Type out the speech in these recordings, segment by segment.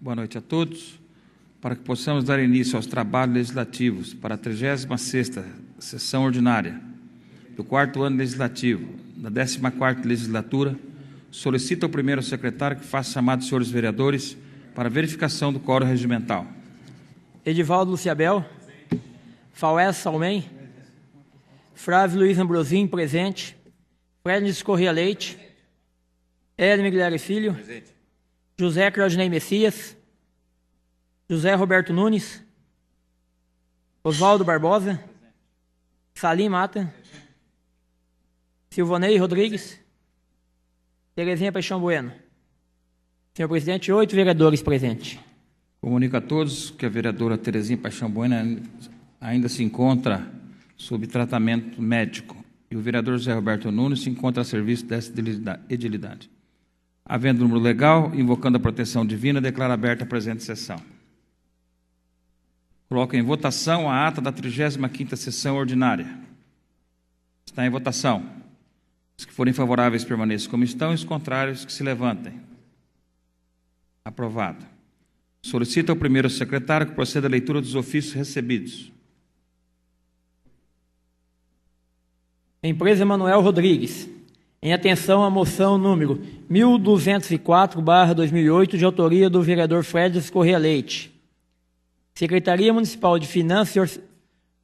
Boa noite a todos. Para que possamos dar início aos trabalhos legislativos para a 36ª sessão ordinária do 4º ano legislativo da 14ª legislatura, solicito ao primeiro secretário que faça chamado dos senhores vereadores para verificação do quórum regimental. Edivaldo Luciabel. Faués Salmem. Flávio Luiz Ambrosim, presente. Frednis Corrêa Leite. Hélio Migliari Filho. Presente. José Claudinei Messias. José Roberto Nunes. Oswaldo Barbosa. Salim Mata. Silvanei Rodrigues. Terezinha Paixão Bueno. Senhor presidente, 8 vereadores presentes. Comunico a todos que a vereadora Terezinha Paixão Bueno ainda se encontra sob tratamento médico e o vereador José Roberto Nunes se encontra a serviço dessa edilidade. Havendo número legal, invocando a proteção divina, declaro aberta a presente sessão. Coloco em votação a ata da 35ª sessão ordinária. Está em votação. Os que forem favoráveis permaneçam como estão e os contrários que se levantem. Aprovado. Solicito ao primeiro secretário que proceda à leitura dos ofícios recebidos. Empresa Manuel Rodrigues. Em atenção à moção número 1204/2008, de autoria do vereador Frednis Corrêa Leite. Secretaria Municipal de Finanças e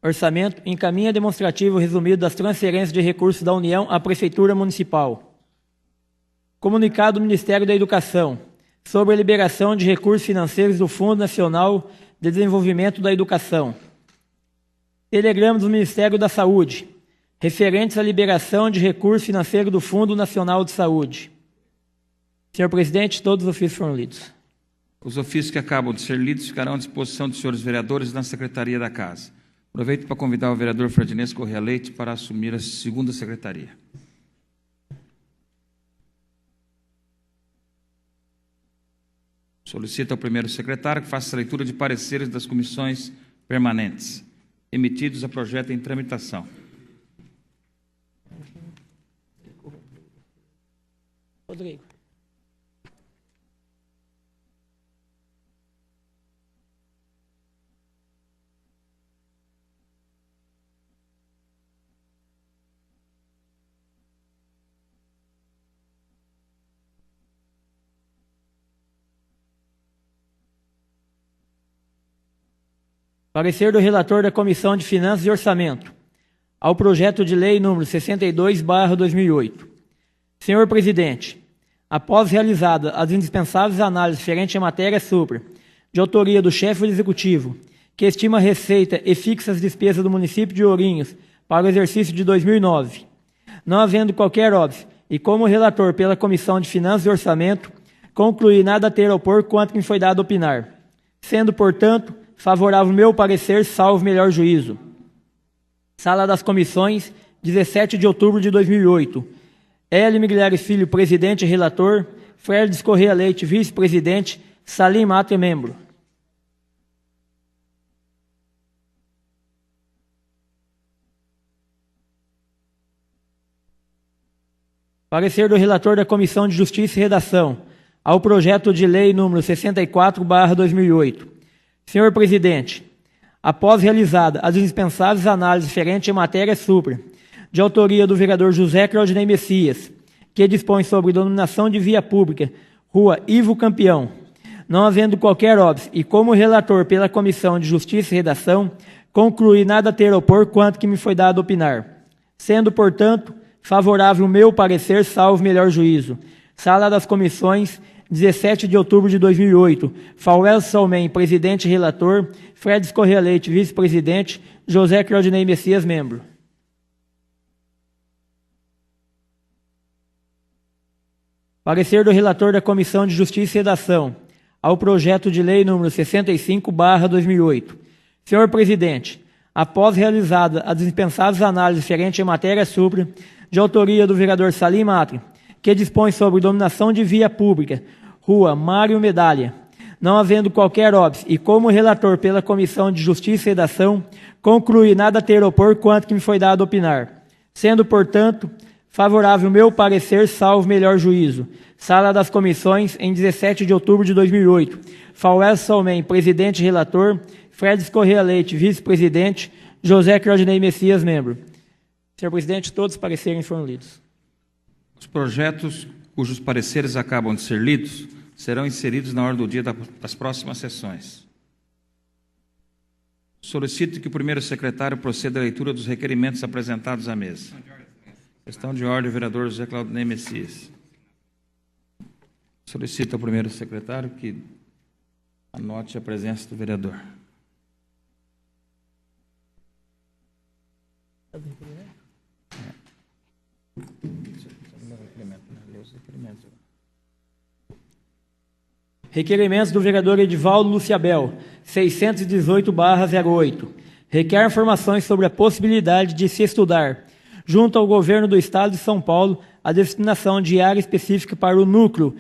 Orçamento encaminha demonstrativo resumido das transferências de recursos da União à Prefeitura Municipal. Comunicado do Ministério da Educação sobre a liberação de recursos financeiros do Fundo Nacional de Desenvolvimento da Educação. Telegrama do Ministério da Saúde, referentes à liberação de recursos financeiros do Fundo Nacional de Saúde. Senhor presidente, todos os ofícios foram lidos. Os ofícios que acabam de ser lidos ficarão à disposição dos senhores vereadores na Secretaria da Casa. Aproveito para convidar o vereador Frednis Corrêa Leite para assumir a segunda secretaria. Solicito ao primeiro secretário que faça a leitura de pareceres das comissões permanentes, emitidos a projeto em tramitação. Rodrigo. Parecer do relator da Comissão de Finanças e Orçamento ao projeto de lei número 62/2008. Senhor presidente, após realizada as indispensáveis análises referentes à matéria supra, de autoria do chefe do Executivo, que estima a receita e fixa as despesas do município de Ourinhos para o exercício de 2009, não havendo qualquer óbice, e como relator pela Comissão de Finanças e Orçamento, concluí nada a ter a opor quanto que me foi dado opinar, sendo, portanto, favorável o meu parecer, salvo melhor juízo. Sala das Comissões, 17 de outubro de 2008. Hélio Migliari Filho, presidente e relator. Frednis Corrêa Leite, vice-presidente. Salim Mata, membro. Parecer do relator da Comissão de Justiça e Redação ao projeto de lei número 64/2008. Senhor presidente, após realizada as indispensáveis análises referentes à matéria supra, de autoria do vereador José Claudinei Messias, que dispõe sobre denominação de via pública, Rua Ivo Campeão, não havendo qualquer óbice, e como relator pela Comissão de Justiça e Redação, concluí nada a ter a opor quanto que me foi dado opinar, sendo, portanto, favorável o meu parecer, salvo melhor juízo. Sala das Comissões, 17 de outubro de 2008, Faués Salmem, presidente e relator, Frednis Corrêa Leite, vice-presidente, José Claudinei Messias, membro. Parecer do relator da Comissão de Justiça e Redação ao projeto de lei número 65/2008. Senhor presidente, após realizada as indispensáveis análises referentes à matéria supra, de autoria do vereador Salim Mata, que dispõe sobre dominação de via pública, Rua Mário Medalha, não havendo qualquer óbice, e como relator pela Comissão de Justiça e Redação, concluí nada a ter a opor quanto que me foi dado opinar, sendo, portanto, Favorável meu parecer, salvo melhor juízo. Sala das Comissões, em 17 de outubro de 2008. Fauel Salmen, presidente e relator. Fredes Corrêa Leite, vice-presidente. José Claudinei Messias, membro. Senhor presidente, todos os pareceres foram lidos. Os projetos cujos pareceres acabam de ser lidos serão inseridos na ordem do dia das próximas sessões. Solicito que o primeiro secretário proceda à leitura dos requerimentos apresentados à mesa. Questão de ordem, vereador José Claudinei Messias. Solicito ao primeiro secretário que anote a presença do vereador. Requerimentos do vereador Edivaldo Luciabel, 618/08. Requer informações sobre a possibilidade de se estudar, junto ao governo do Estado de São Paulo, a destinação de área específica para o núcleo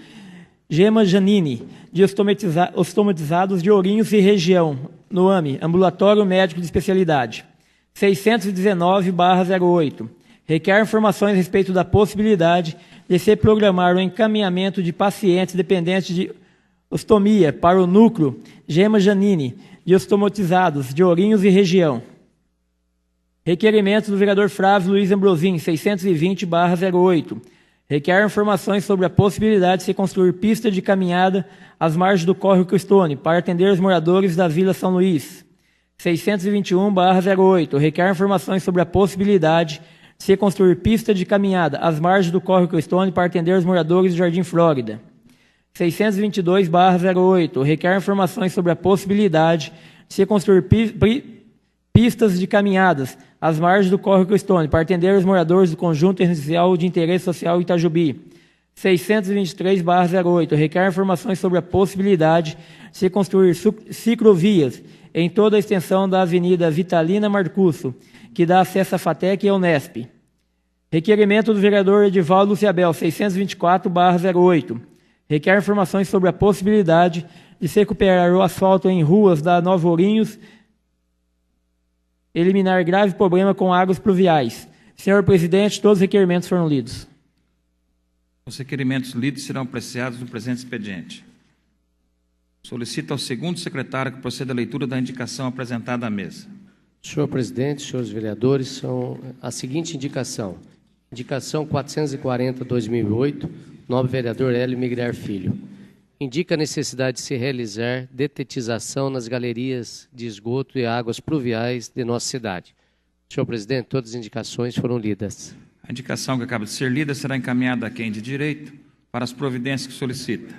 Gema Janini, de ostomatizados de Ourinhos e região, no AME, Ambulatório Médico de Especialidade. 619/08. Requer informações a respeito da possibilidade de se programar o encaminhamento de pacientes dependentes de ostomia para o núcleo Gema Janini, de ostomatizados de Ourinhos e região. Requerimento do vereador Flávio Luiz Ambrosim, 620/08. Requer informações sobre a possibilidade de se construir pista de caminhada às margens do córrego Cristone, para atender os moradores da Vila São Luís. 621/08. Requer informações sobre a possibilidade de se construir pista de caminhada às margens do córrego Cristone, para atender os moradores do Jardim Flórida. 622/08. Requer informações sobre a possibilidade de se construir pistas de caminhadas às margens do córrego Cristone, para atender os moradores do conjunto residencial de interesse social Itajubi. 623/08. Requer informações sobre a possibilidade de se construir ciclovias em toda a extensão da Avenida Vitalina Marcusso, que dá acesso à FATEC e ao Unesp. Requerimento do vereador Edivaldo Luciabel, 624/08. Requer informações sobre a possibilidade de se recuperar o asfalto em ruas da Nova Ourinhos, eliminar grave problema com águas pluviais. Senhor presidente, todos os requerimentos foram lidos. Os requerimentos lidos serão apreciados no presente expediente. Solicito ao segundo secretário que proceda à leitura da indicação apresentada à mesa. Senhor presidente, senhores vereadores, são a seguinte indicação. Indicação 440/2008, nobre vereador Hélio Migrar Filho. Indica a necessidade de se realizar detetização nas galerias de esgoto e águas pluviais de nossa cidade. Senhor presidente, todas as indicações foram lidas. A indicação que acaba de ser lida será encaminhada a quem de direito para as providências que solicita.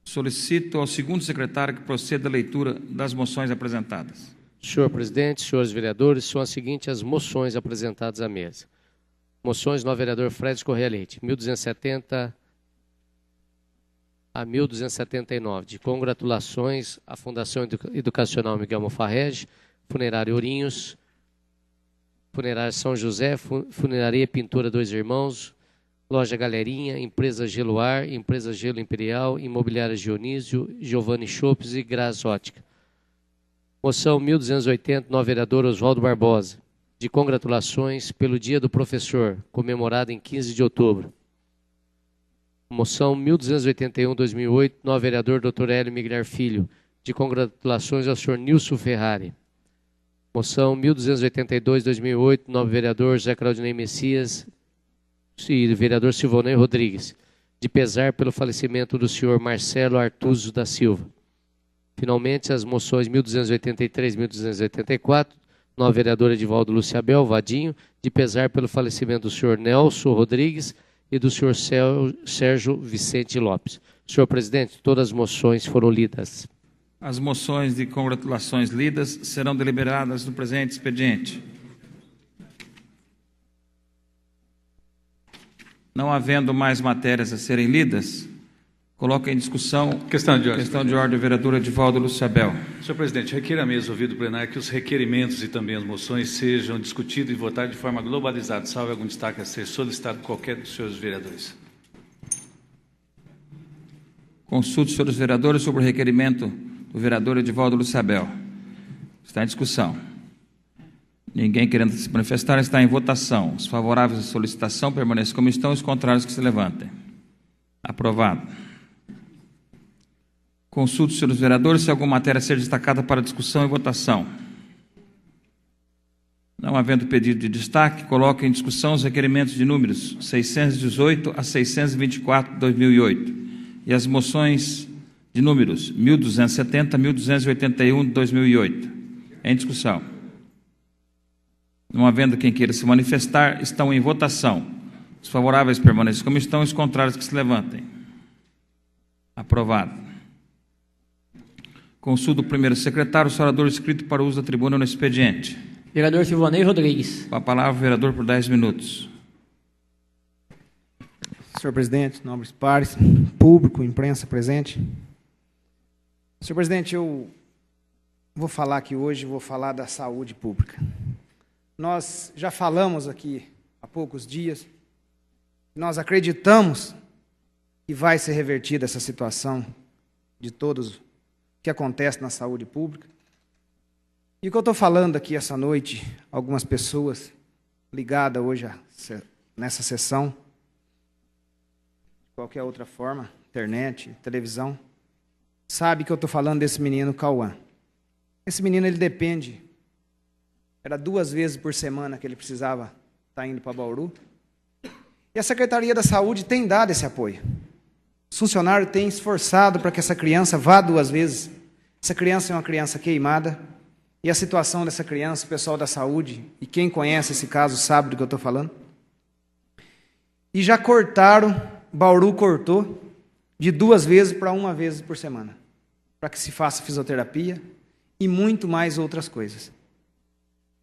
Solicito ao segundo secretário que proceda à leitura das moções apresentadas. Senhor presidente, senhores vereadores, são as seguintes as moções apresentadas à mesa. Moções do vereador Fredes Corrêa Leite, 1270 a 1279, de congratulações à Fundação Educacional Miguel Mofarrege, Funerária Ourinhos, Funerária São José, Funeraria Pintura Dois Irmãos, Loja Galerinha, Empresa Geloar, Empresa Gelo Imperial, Imobiliária Dionísio, Giovanni Chopes e Graz Ótica. Moção 1280, novo vereador Oswaldo Barbosa, de congratulações pelo Dia do Professor, comemorado em 15 de outubro. Moção 1281/2008, novo vereador Dr. Hélio Migrar Filho, de congratulações ao senhor Nilson Ferrari. Moção 1282/2008, novo vereador José Claudinei Messias e vereador Silvonei Rodrigues, de pesar pelo falecimento do senhor Marcelo Artuso da Silva. Finalmente, as moções 1283 e 1284, novo vereador Edivaldo Luciabel, Vadinho, de pesar pelo falecimento do senhor Nelson Rodrigues e do senhor Sérgio Vicente Lopes. Senhor presidente, todas as moções foram lidas. As moções de congratulações lidas serão deliberadas no presente expediente. Não havendo mais matérias a serem lidas, coloco em discussão Questão de ordem, vereador Edivaldo Luciabel. Senhor presidente, requer a mesa ouvido plenário que os requerimentos e também as moções sejam discutidos e votados de forma globalizada, salvo algum destaque a ser solicitado por qualquer dos senhores vereadores. Consulte os senhores vereadores sobre o requerimento do vereador Edivaldo Luciabel. Está em discussão. Ninguém querendo se manifestar, está em votação. Os favoráveis à solicitação permaneçam como estão, os contrários que se levantem. Aprovado. Consulto, senhores vereadores, se alguma matéria ser destacada para discussão e votação. Não havendo pedido de destaque, coloco em discussão os requerimentos de números 618 a 624 de 2008 e as moções de números 1270 a 1281 de 2008. Em discussão. Não havendo quem queira se manifestar, estão em votação. Os favoráveis permaneçam como estão, os contrários que se levantem. Aprovado. Consulta o primeiro secretário, o orador inscrito para o uso da tribuna no expediente. Vereador Silvanei Rodrigues. Com a palavra, vereador, por 10 minutos. Senhor presidente, nobres pares, público, imprensa presente. Senhor presidente, eu vou falar aqui hoje, vou falar da saúde pública. Nós já falamos aqui há poucos dias, nós acreditamos que vai ser revertida essa situação de todos que acontece na saúde pública. E o que eu estou falando aqui essa noite, algumas pessoas ligadas hoje nessa sessão, de qualquer outra forma, internet, televisão, sabe que eu estou falando desse menino Cauã. Esse menino, ele depende, era 2 vezes por semana que ele precisava estar indo para Bauru. E a Secretaria da Saúde tem dado esse apoio. Os funcionários têm esforçado para que essa criança vá 2 vezes. Essa criança é uma criança queimada. E a situação dessa criança, o pessoal da saúde, e quem conhece esse caso sabe do que eu estou falando. E já cortaram, Bauru cortou, de 2 vezes para 1 vez por semana, para que se faça fisioterapia e muito mais outras coisas.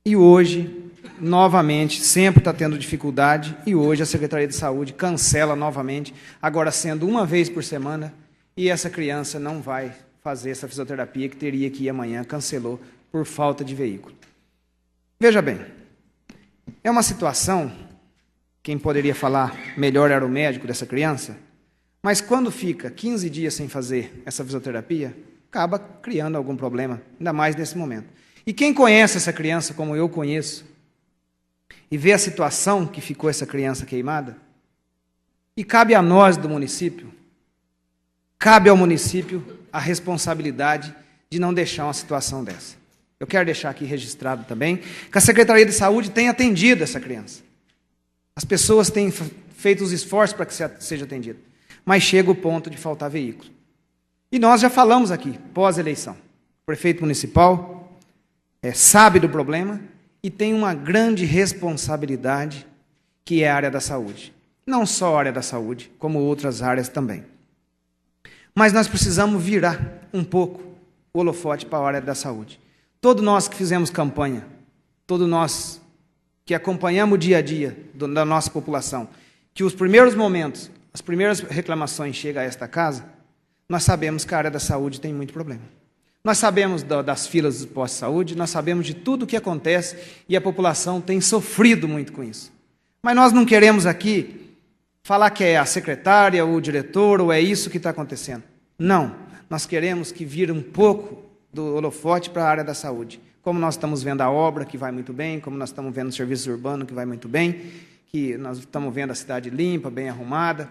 E hoje, novamente, sempre está tendo dificuldade, e hoje a Secretaria de Saúde cancela novamente, agora sendo 1 vez por semana, e essa criança não vai fazer essa fisioterapia que teria que ir amanhã, cancelou por falta de veículo. Veja bem, é uma situação, quem poderia falar melhor era o médico dessa criança, mas quando fica 15 dias sem fazer essa fisioterapia, acaba criando algum problema, ainda mais nesse momento. E quem conhece essa criança como eu conheço, e vê a situação que ficou essa criança queimada, e cabe a nós do município, cabe ao município a responsabilidade de não deixar uma situação dessa. Eu quero deixar aqui registrado também que a Secretaria de Saúde tem atendido essa criança. As pessoas têm feito os esforços para que seja atendida, mas chega o ponto de faltar veículo. E nós já falamos aqui, pós-eleição. O prefeito municipal sabe do problema e tem uma grande responsabilidade, que é a área da saúde. Não só a área da saúde, como outras áreas também. Mas nós precisamos virar um pouco o holofote para a área da saúde. Todos nós que fizemos campanha, todos nós que acompanhamos o dia a dia da nossa população, que os primeiros momentos, as primeiras reclamações chegam a esta casa, nós sabemos que a área da saúde tem muito problema. Nós sabemos das filas do posto de saúde, nós sabemos de tudo o que acontece e a população tem sofrido muito com isso. Mas nós não queremos aqui falar que é a secretária ou o diretor ou é isso que está acontecendo. Não, nós queremos que vire um pouco do holofote para a área da saúde. Como nós estamos vendo a obra, que vai muito bem, como nós estamos vendo o serviço urbano, que vai muito bem, que nós estamos vendo a cidade limpa, bem arrumada.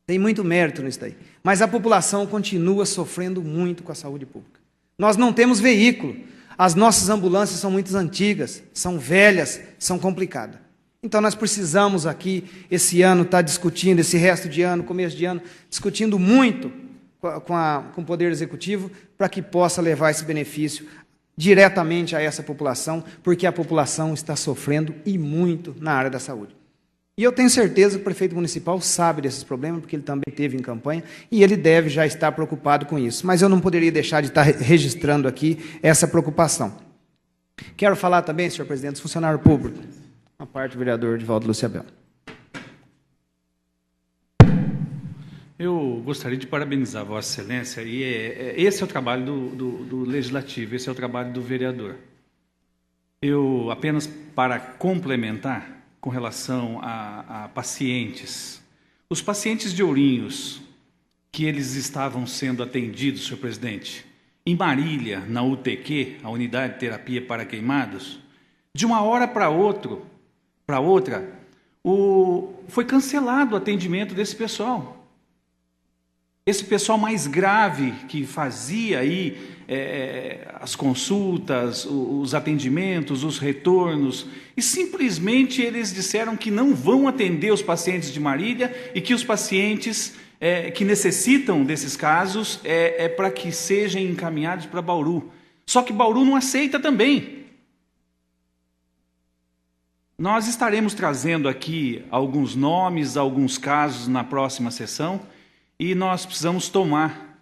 Tem muito mérito nisso daí. Mas a população continua sofrendo muito com a saúde pública. Nós não temos veículo. As nossas ambulâncias são muito antigas, são velhas, são complicadas. Então nós precisamos aqui, esse ano, estar discutindo, esse resto de ano, começo de ano, discutindo muito com o Poder Executivo para que possa levar esse benefício diretamente a essa população, porque a população está sofrendo e muito na área da saúde. E eu tenho certeza que o prefeito municipal sabe desses problemas, porque ele também teve em campanha, e ele deve já estar preocupado com isso. Mas eu não poderia deixar de estar registrando aqui essa preocupação. Quero falar também, senhor presidente, dos funcionários públicos, a parte do vereador Divaldo Luciabel. Eu gostaria de parabenizar Vossa Excelência, e esse é o trabalho do Legislativo, esse é o trabalho do vereador. Eu, apenas para complementar, com relação a pacientes, os pacientes de Ourinhos, que eles estavam sendo atendidos, senhor presidente, em Marília, na UTQ, a Unidade de Terapia para Queimados, De uma hora para outra, foi cancelado o atendimento desse pessoal. Esse pessoal mais grave que fazia aí as consultas, os atendimentos, os retornos, e simplesmente eles disseram que não vão atender os pacientes de Marília e que os pacientes que necessitam desses casos para que sejam encaminhados para Bauru. Só que Bauru não aceita também. Nós estaremos trazendo aqui alguns nomes, alguns casos na próxima sessão, e nós precisamos tomar,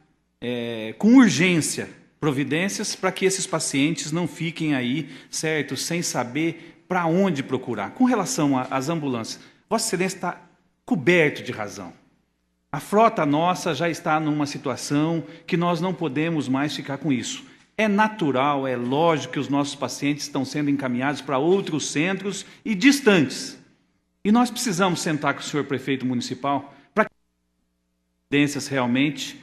com urgência, providências para que esses pacientes não fiquem aí, certo, sem saber para onde procurar. Com relação às ambulâncias, Vossa Excelência está coberto de razão. A frota nossa já está numa situação que nós não podemos mais ficar com isso. É natural, é lógico que os nossos pacientes estão sendo encaminhados para outros centros e distantes. E nós precisamos sentar com o senhor prefeito municipal para que evidências realmente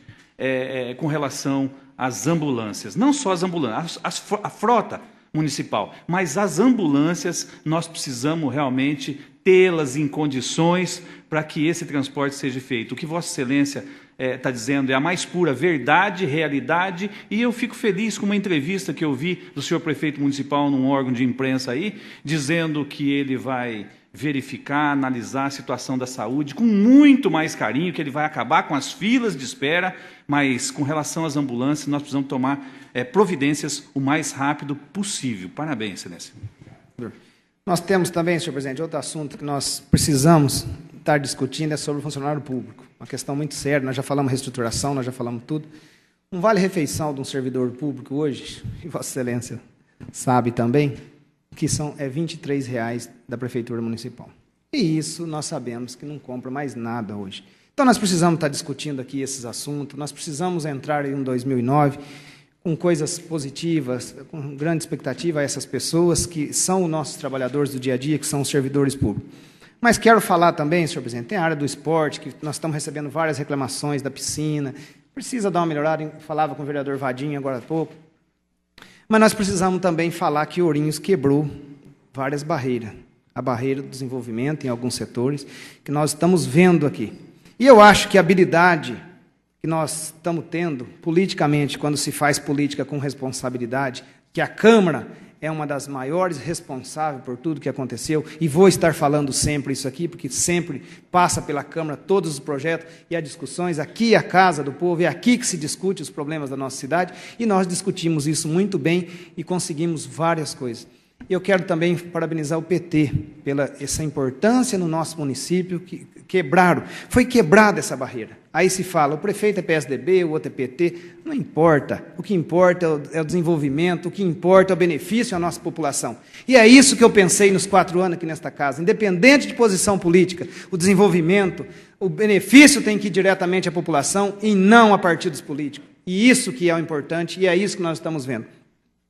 com relação às ambulâncias. Não só as ambulâncias, a frota municipal, mas as ambulâncias nós precisamos realmente tê-las em condições para que esse transporte seja feito. O que Vossa Excelência está dizendo é a mais pura verdade, realidade, e eu fico feliz com uma entrevista que eu vi do senhor prefeito municipal num órgão de imprensa aí, dizendo que ele vai verificar, analisar a situação da saúde com muito mais carinho, que ele vai acabar com as filas de espera, mas com relação às ambulâncias nós precisamos tomar providências o mais rápido possível. Parabéns, Excelência. Nós temos também, senhor presidente, outro assunto que nós precisamos estar discutindo é sobre o funcionário público. Uma questão muito séria, nós já falamos reestruturação, nós já falamos tudo. Um vale-refeição de um servidor público hoje, e Vossa Excelência sabe também, que é R$ 23,00 da Prefeitura Municipal. E isso nós sabemos que não compra mais nada hoje. Então nós precisamos estar discutindo aqui esses assuntos, nós precisamos entrar em 2009 com coisas positivas, com grande expectativa a essas pessoas que são os nossos trabalhadores do dia a dia, que são os servidores públicos. Mas quero falar também, senhor presidente, tem a área do esporte, que nós estamos recebendo várias reclamações da piscina, precisa dar uma melhorada, falava com o vereador Vadinho agora há pouco. Mas nós precisamos também falar que Ourinhos quebrou várias barreiras. A barreira do desenvolvimento em alguns setores, que nós estamos vendo aqui. E eu acho que a habilidade que nós estamos tendo, politicamente, quando se faz política com responsabilidade, que a Câmara é uma das maiores responsáveis por tudo que aconteceu, e vou estar falando sempre isso aqui, porque sempre passa pela Câmara todos os projetos e as discussões, aqui é a Casa do Povo, é aqui que se discute os problemas da nossa cidade, e nós discutimos isso muito bem e conseguimos várias coisas. Eu quero também parabenizar o PT pela essa importância no nosso município, que foi quebrada essa barreira. Aí se fala, o prefeito é PSDB, o outro é PT, não importa. O que importa é o desenvolvimento, o que importa é o benefício à nossa população. E é isso que eu pensei nos 4 anos aqui nesta casa. Independente de posição política, o desenvolvimento, o benefício tem que ir diretamente à população e não a partidos políticos. E isso que é o importante, e é isso que nós estamos vendo.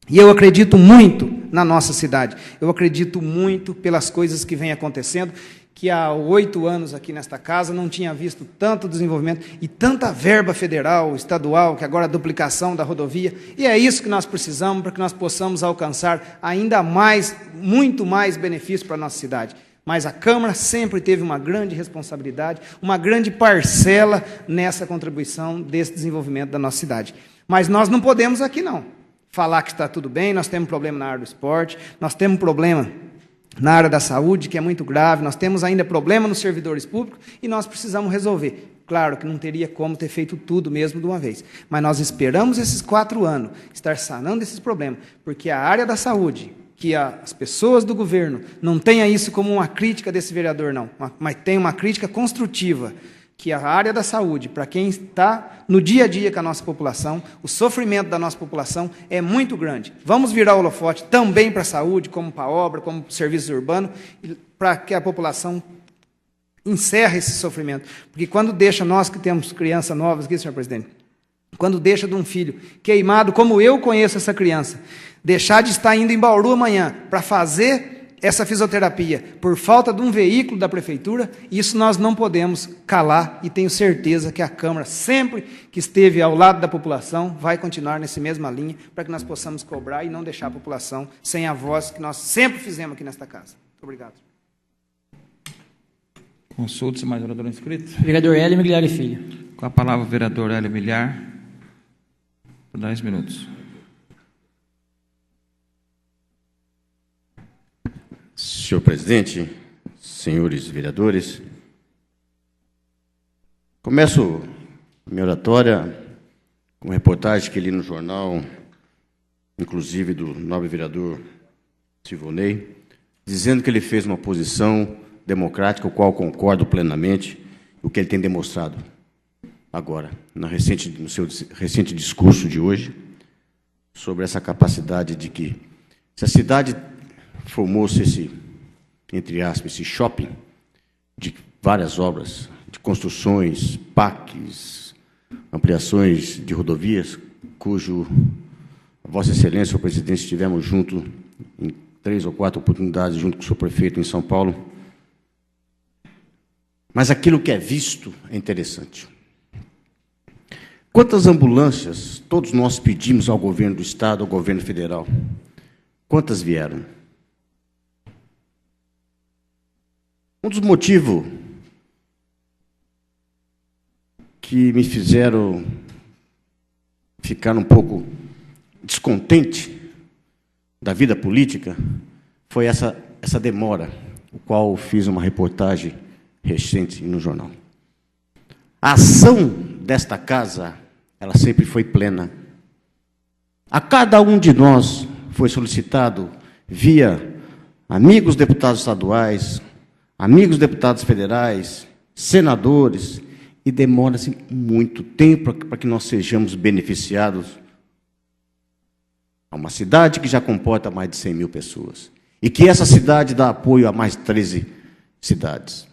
E eu acredito muito na nossa cidade. Eu acredito muito pelas coisas que vêm acontecendo, que há 8 anos aqui nesta casa não tinha visto tanto desenvolvimento e tanta verba federal, estadual, que agora a duplicação da rodovia. E é isso que nós precisamos para que nós possamos alcançar ainda mais, muito mais benefício para a nossa cidade. Mas a Câmara sempre teve uma grande responsabilidade, uma grande parcela nessa contribuição desse desenvolvimento da nossa cidade. Mas nós não podemos aqui, não. Falar que está tudo bem, nós temos problema na área do esporte, nós temos problema na área da saúde, que é muito grave, nós temos ainda problema nos servidores públicos e nós precisamos resolver. Claro que não teria como ter feito tudo mesmo de uma vez, mas nós esperamos esses 4 anos estar sanando esses problemas, porque a área da saúde, que as pessoas do governo não tenham isso como uma crítica desse vereador, não, mas tem uma crítica construtiva, que a área da saúde, para quem está no dia a dia com a nossa população, o sofrimento da nossa população é muito grande. Vamos virar o holofote também para a saúde, como para a obra, como para o serviço urbano, para que a população encerre esse sofrimento. Porque quando deixa, nós que temos crianças novas aqui, senhor presidente, quando deixa de um filho queimado, como eu conheço essa criança, deixar de estar indo em Bauru amanhã para fazer essa fisioterapia por falta de um veículo da prefeitura, isso nós não podemos calar e tenho certeza que a Câmara, sempre que esteve ao lado da população, vai continuar nessa mesma linha para que nós possamos cobrar e não deixar a população sem a voz que nós sempre fizemos aqui nesta casa. Muito obrigado. Consulte-se mais orador inscrito. Vereador Hélio Migliar e Filho. Com a palavra o vereador Hélio Migliar, por 10 minutos. Senhor presidente, senhores vereadores, começo a minha oratória com uma reportagem que li no jornal, inclusive do nobre vereador Silvonei, dizendo que ele fez uma posição democrática, o qual concordo plenamente, o que ele tem demonstrado agora, no seu recente discurso de hoje, sobre essa capacidade de que, se a cidade formou-se esse, entre aspas, esse shopping de várias obras, de construções, parques, ampliações de rodovias, cujo Vossa Excelência, o presidente, estivemos junto em 3 ou 4 oportunidades, junto com o seu prefeito em São Paulo. Mas aquilo que é visto é interessante. Quantas ambulâncias todos nós pedimos ao governo do Estado, ao governo federal? Quantas vieram? Um dos motivos que me fizeram ficar um pouco descontente da vida política foi essa demora, o qual fiz uma reportagem recente no jornal. A ação desta casa, ela sempre foi plena. A cada um de nós foi solicitado via amigos deputados estaduais, amigos deputados federais, senadores, e demora-se muito tempo para que nós sejamos beneficiados a uma cidade que já comporta mais de 100 mil pessoas, e que essa cidade dá apoio a mais 13 cidades.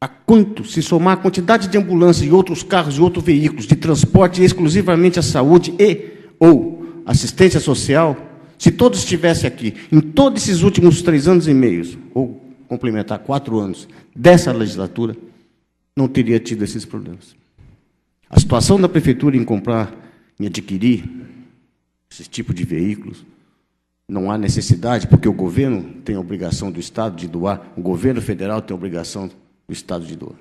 A quanto, se somar a quantidade de ambulâncias e outros carros e outros veículos de transporte exclusivamente à saúde e ou assistência social, se todos estivessem aqui, em todos esses últimos 3 anos e meio, ou complementar 4 anos dessa legislatura, não teria tido esses problemas. A situação da prefeitura em comprar, em adquirir esse tipo de veículos, não há necessidade, porque o governo tem a obrigação do Estado de doar, o governo federal tem a obrigação do Estado de doar,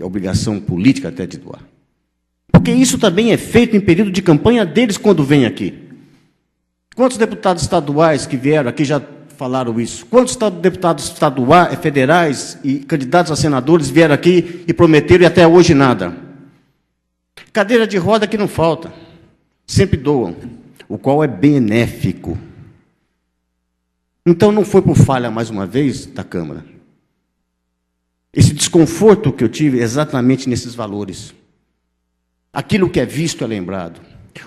a obrigação política até de doar. Porque isso também é feito em período de campanha deles quando vêm aqui. Quantos deputados estaduais que vieram aqui já falaram isso? Quantos deputados estaduais, federais e candidatos a senadores vieram aqui e prometeram e até hoje nada? Cadeira de roda que não falta, sempre doam, o qual é benéfico. Então não foi por falha, mais uma vez, da Câmara. Esse desconforto que eu tive é exatamente nesses valores. Aquilo que é visto é lembrado.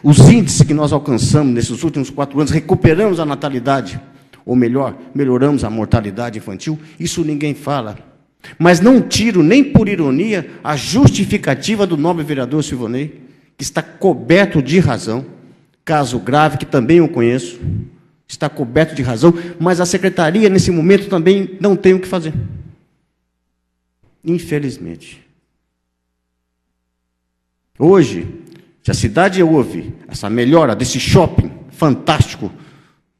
Os índices que nós alcançamos nesses últimos 4 anos, recuperamos a natalidade, ou melhor, melhoramos a mortalidade infantil, isso ninguém fala. Mas não tiro, nem por ironia, a justificativa do nobre vereador Silvonei, que está coberto de razão, caso grave, que também eu conheço, está coberto de razão, mas a secretaria, nesse momento, também não tem o que fazer. Infelizmente. Hoje, se a cidade ouve essa melhora desse shopping fantástico,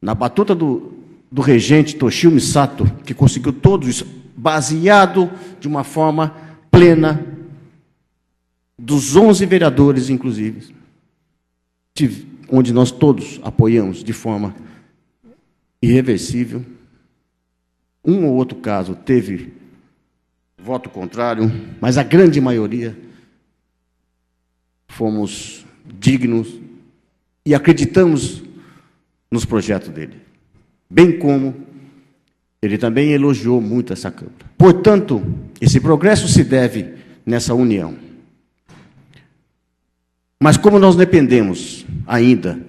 na batuta do regente Toshio Misato, que conseguiu tudo isso, baseado de uma forma plena, dos 11 vereadores, inclusive, onde nós todos apoiamos de forma irreversível. Um ou outro caso teve voto contrário, mas a grande maioria fomos dignos e acreditamos nos projetos dele, bem como ele também elogiou muito essa Câmara. Portanto, esse progresso se deve nessa união. Mas como nós dependemos ainda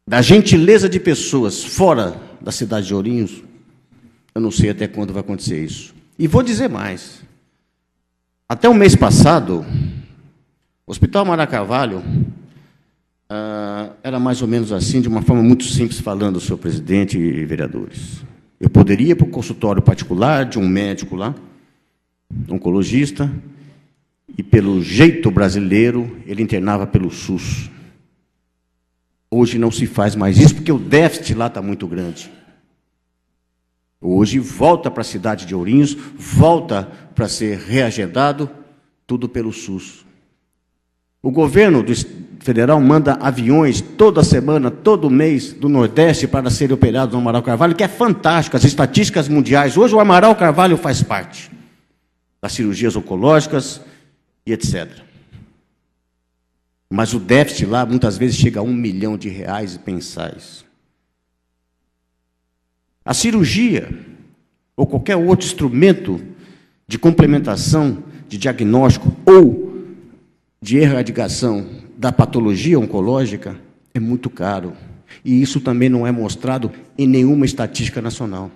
da gentileza de pessoas fora da cidade de Ourinhos, eu não sei até quando vai acontecer isso. E vou dizer mais. Até o mês passado, o Hospital Mara Carvalho Era mais ou menos assim, de uma forma muito simples, falando, senhor presidente e vereadores. Eu poderia ir para o consultório particular de um médico lá, oncologista, e pelo jeito brasileiro, ele internava pelo SUS. Hoje não se faz mais isso, porque o déficit lá está muito grande. Hoje volta para a cidade de Ourinhos, volta para ser reagendado, tudo pelo SUS. O governo federal manda aviões toda semana, todo mês, do Nordeste para serem operados no Amaral Carvalho, que é fantástico, as estatísticas mundiais. Hoje o Amaral Carvalho faz parte das cirurgias oncológicas e etc. Mas o déficit lá, muitas vezes, chega a R$1 milhão mensais. A cirurgia, ou qualquer outro instrumento de complementação, de diagnóstico ou de erradicação da patologia oncológica, é muito caro. E isso também não é mostrado em nenhuma estatística nacional.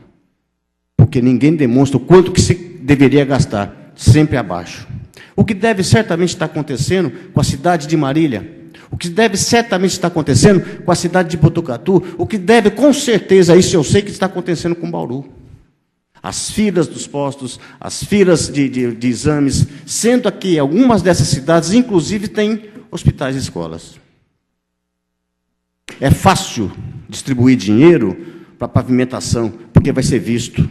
Porque ninguém demonstra o quanto que se deveria gastar, sempre abaixo. O que deve certamente estar acontecendo com a cidade de Marília, o que deve certamente estar acontecendo com a cidade de Botucatu, o que deve, com certeza, isso eu sei que está acontecendo com Bauru. As filas dos postos, as filas de exames, sendo que algumas dessas cidades, inclusive, têm hospitais e escolas. É fácil distribuir dinheiro para pavimentação, porque vai ser visto.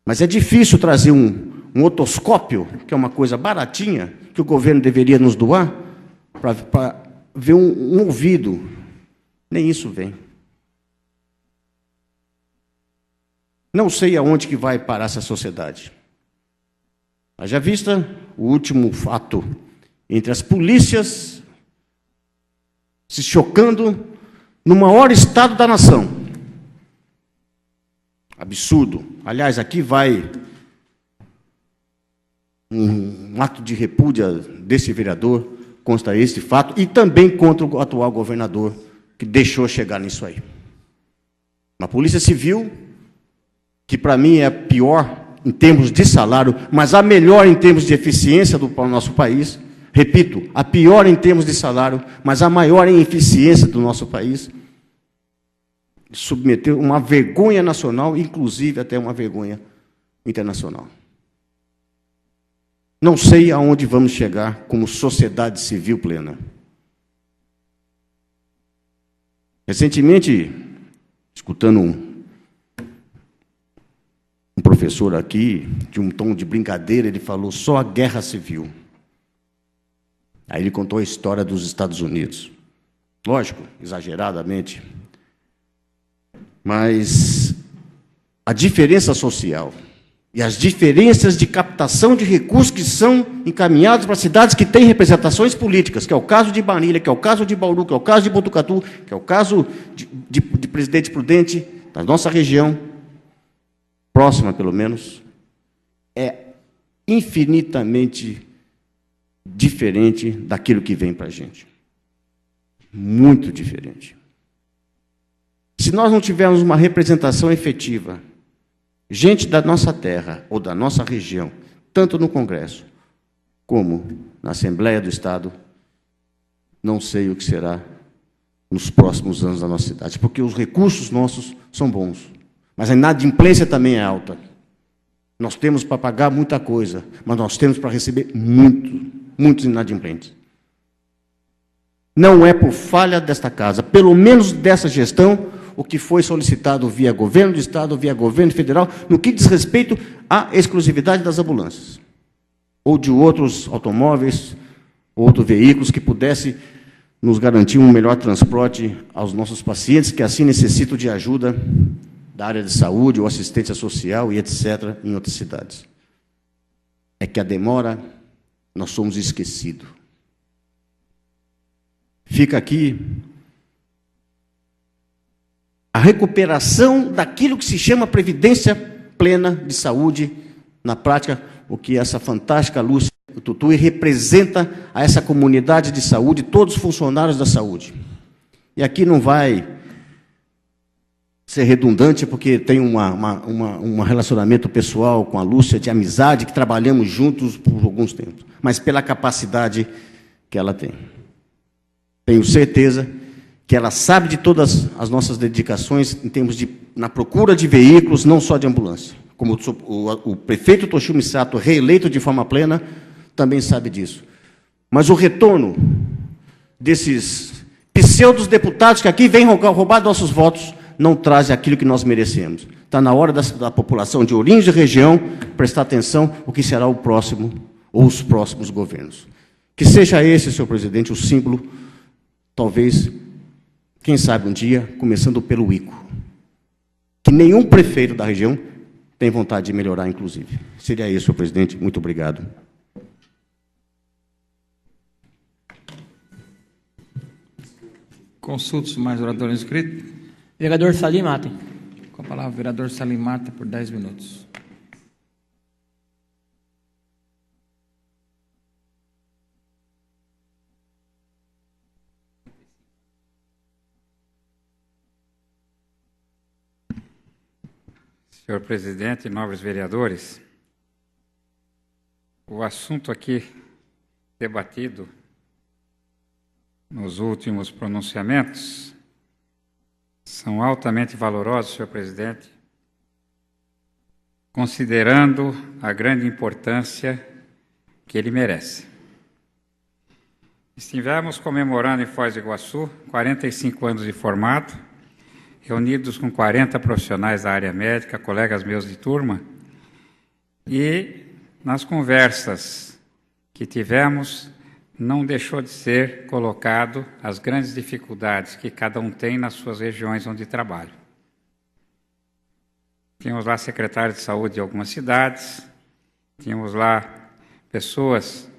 Mas é difícil trazer um otoscópio, que é uma coisa baratinha, que o governo deveria nos doar, para ver um ouvido. Nem isso vem. Não sei aonde que vai parar essa sociedade. Haja vista o último fato entre as polícias se chocando no maior estado da nação. Absurdo. Aliás, aqui vai um ato de repúdia desse vereador contra esse fato e também contra o atual governador, que deixou chegar nisso aí. Uma polícia civil, que para mim é a pior em termos de salário, mas a melhor em termos de eficiência do nosso país. Repito, a pior em termos de salário, mas a maior em eficiência do nosso país. Submeteu uma vergonha nacional, inclusive até uma vergonha internacional. Não sei aonde vamos chegar como sociedade civil plena. Recentemente, escutando um professor aqui, de um tom de brincadeira, ele falou só a guerra civil. Aí ele contou a história dos Estados Unidos. Lógico, exageradamente. Mas a diferença social e as diferenças de captação de recursos que são encaminhados para cidades que têm representações políticas, que é o caso de Marília, que é o caso de Bauru, que é o caso de Botucatu, que é o caso de Presidente Prudente, da nossa região, próxima pelo menos, é infinitamente diferente daquilo que vem para a gente. Muito diferente. Se nós não tivermos uma representação efetiva, gente da nossa terra ou da nossa região, tanto no Congresso como na Assembleia do Estado, não sei o que será nos próximos anos da nossa cidade, porque os recursos nossos são bons, mas a inadimplência também é alta. Nós temos para pagar muita coisa, mas nós temos para receber muitos inadimplentes. Não é por falha desta casa, pelo menos dessa gestão, o que foi solicitado via governo do Estado, via governo federal, no que diz respeito à exclusividade das ambulâncias, ou de outros automóveis, outros veículos que pudessem nos garantir um melhor transporte aos nossos pacientes, que assim necessitam de ajuda da área de saúde ou assistência social e etc., em outras cidades. É que a demora, nós somos esquecidos. Fica aqui a recuperação daquilo que se chama previdência plena de saúde, na prática, o que essa fantástica Lúcia Tutui representa a essa comunidade de saúde, todos os funcionários da saúde. E aqui não vai ser redundante, porque tem um relacionamento pessoal com a Lúcia, de amizade, que trabalhamos juntos por alguns tempos, mas pela capacidade que ela tem. tenho certeza que ela sabe de todas as nossas dedicações em termos na procura de veículos, não só de ambulância. Como o prefeito Toshio Misato, reeleito de forma plena, também sabe disso. Mas o retorno desses pseudos deputados que aqui vêm roubar nossos votos não traz aquilo que nós merecemos. Está na hora da população de Ourinhos e região prestar atenção o que será o próximo ou os próximos governos. Que seja esse, senhor presidente, o símbolo, talvez, quem sabe um dia, começando pelo ICO, que nenhum prefeito da região tem vontade de melhorar, inclusive. Seria isso, senhor presidente. Muito obrigado. Consultos mais oradores inscritos. Vereador Salim Matem. Com a palavra, o vereador Salim Matem, por 10 minutos. Senhor presidente, nobres vereadores, o assunto aqui debatido nos últimos pronunciamentos são altamente valorosos, senhor presidente, considerando a grande importância que ele merece. Estivemos comemorando em Foz do Iguaçu 45 anos de formado, reunidos com 40 profissionais da área médica, colegas meus de turma, e nas conversas que tivemos, não deixou de ser colocado as grandes dificuldades que cada um tem nas suas regiões onde trabalha. Tínhamos lá secretários de saúde de algumas cidades, tínhamos lá pessoas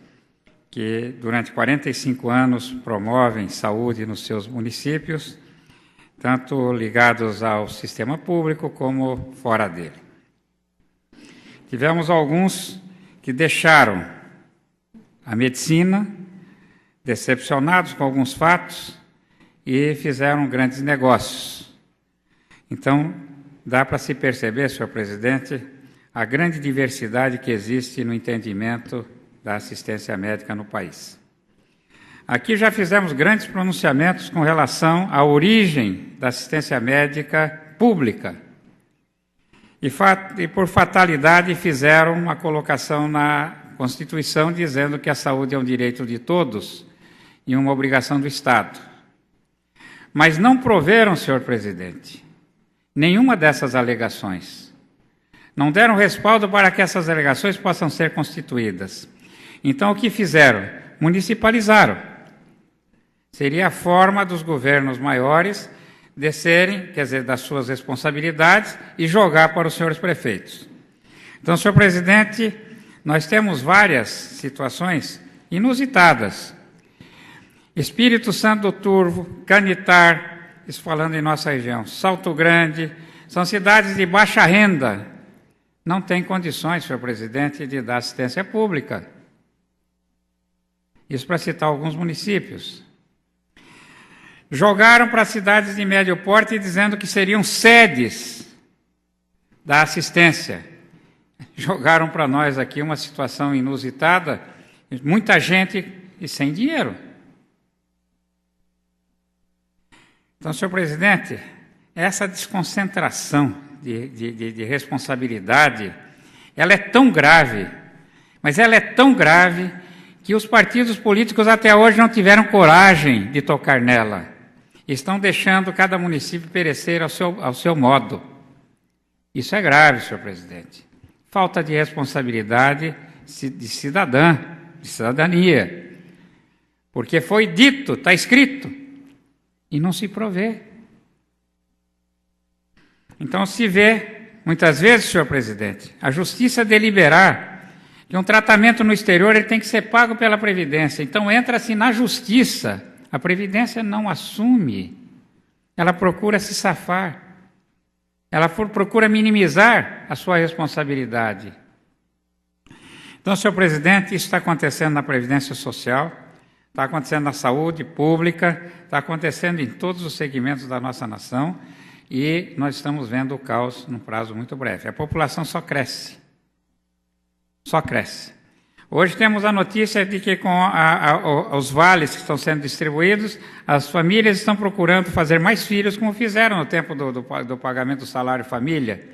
que durante 45 anos promovem saúde nos seus municípios, tanto ligados ao sistema público como fora dele. Tivemos alguns que deixaram a medicina, decepcionados com alguns fatos, e fizeram grandes negócios. Então, dá para se perceber, senhor presidente, a grande diversidade que existe no entendimento da assistência médica no país. Aqui já fizemos grandes pronunciamentos com relação à origem da assistência médica pública. E por fatalidade fizeram uma colocação na Constituição dizendo que a saúde é um direito de todos e uma obrigação do Estado. Mas não proveram, senhor presidente, nenhuma dessas alegações. Não deram respaldo para que essas alegações possam ser constituídas. Então, o que fizeram? Municipalizaram. Seria a forma dos governos maiores descerem, quer dizer, das suas responsabilidades e jogar para os senhores prefeitos. Então, senhor presidente, nós temos várias situações inusitadas. Espírito Santo do Turvo, Canitar, isso falando em nossa região, Salto Grande, são cidades de baixa renda. Não tem condições, senhor presidente, de dar assistência pública. Isso para citar alguns municípios. Jogaram para cidades de médio porte dizendo que seriam sedes da assistência. Jogaram para nós aqui uma situação inusitada, muita gente e sem dinheiro. Então, senhor presidente, essa desconcentração de responsabilidade, ela é tão grave, mas ela é tão grave que os partidos políticos até hoje não tiveram coragem de tocar nela. Estão deixando cada município perecer ao seu modo. Isso é grave, senhor presidente. Falta de responsabilidade de cidadania. Porque foi dito, está escrito, e não se provê. Então se vê, muitas vezes, senhor presidente, a justiça deliberar que um tratamento no exterior ele tem que ser pago pela Previdência. Então entra-se na justiça. A Previdência não assume, ela procura se safar, ela procura minimizar a sua responsabilidade. Então, senhor presidente, isso está acontecendo na Previdência Social, está acontecendo na saúde pública, está acontecendo em todos os segmentos da nossa nação e nós estamos vendo o caos num prazo muito breve. A população só cresce. Só cresce. Hoje temos a notícia de que com os vales que estão sendo distribuídos, as famílias estão procurando fazer mais filhos, como fizeram no tempo do pagamento do salário família,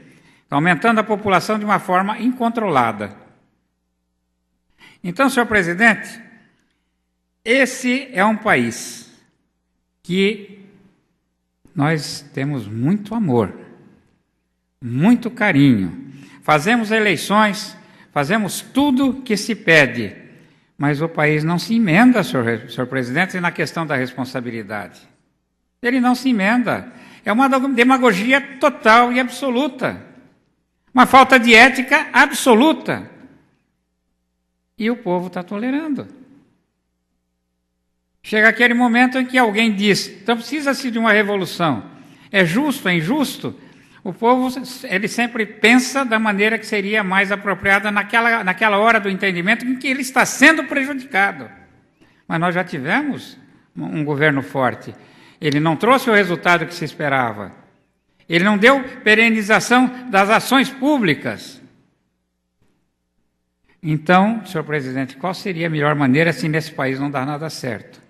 aumentando a população de uma forma incontrolada. Então, senhor presidente, esse é um país que nós temos muito amor, muito carinho, fazemos eleições, fazemos tudo que se pede, mas o país não se emenda, senhor presidente, na questão da responsabilidade. Ele não se emenda. É uma demagogia total e absoluta. Uma falta de ética absoluta. E o povo está tolerando. Chega aquele momento em que alguém diz, então precisa-se de uma revolução. É justo, é injusto? O povo, ele sempre pensa da maneira que seria mais apropriada naquela hora do entendimento em que ele está sendo prejudicado. Mas nós já tivemos um governo forte. Ele não trouxe o resultado que se esperava. Ele não deu perenização das ações públicas. Então, senhor presidente, qual seria a melhor maneira se nesse país não dá nada certo?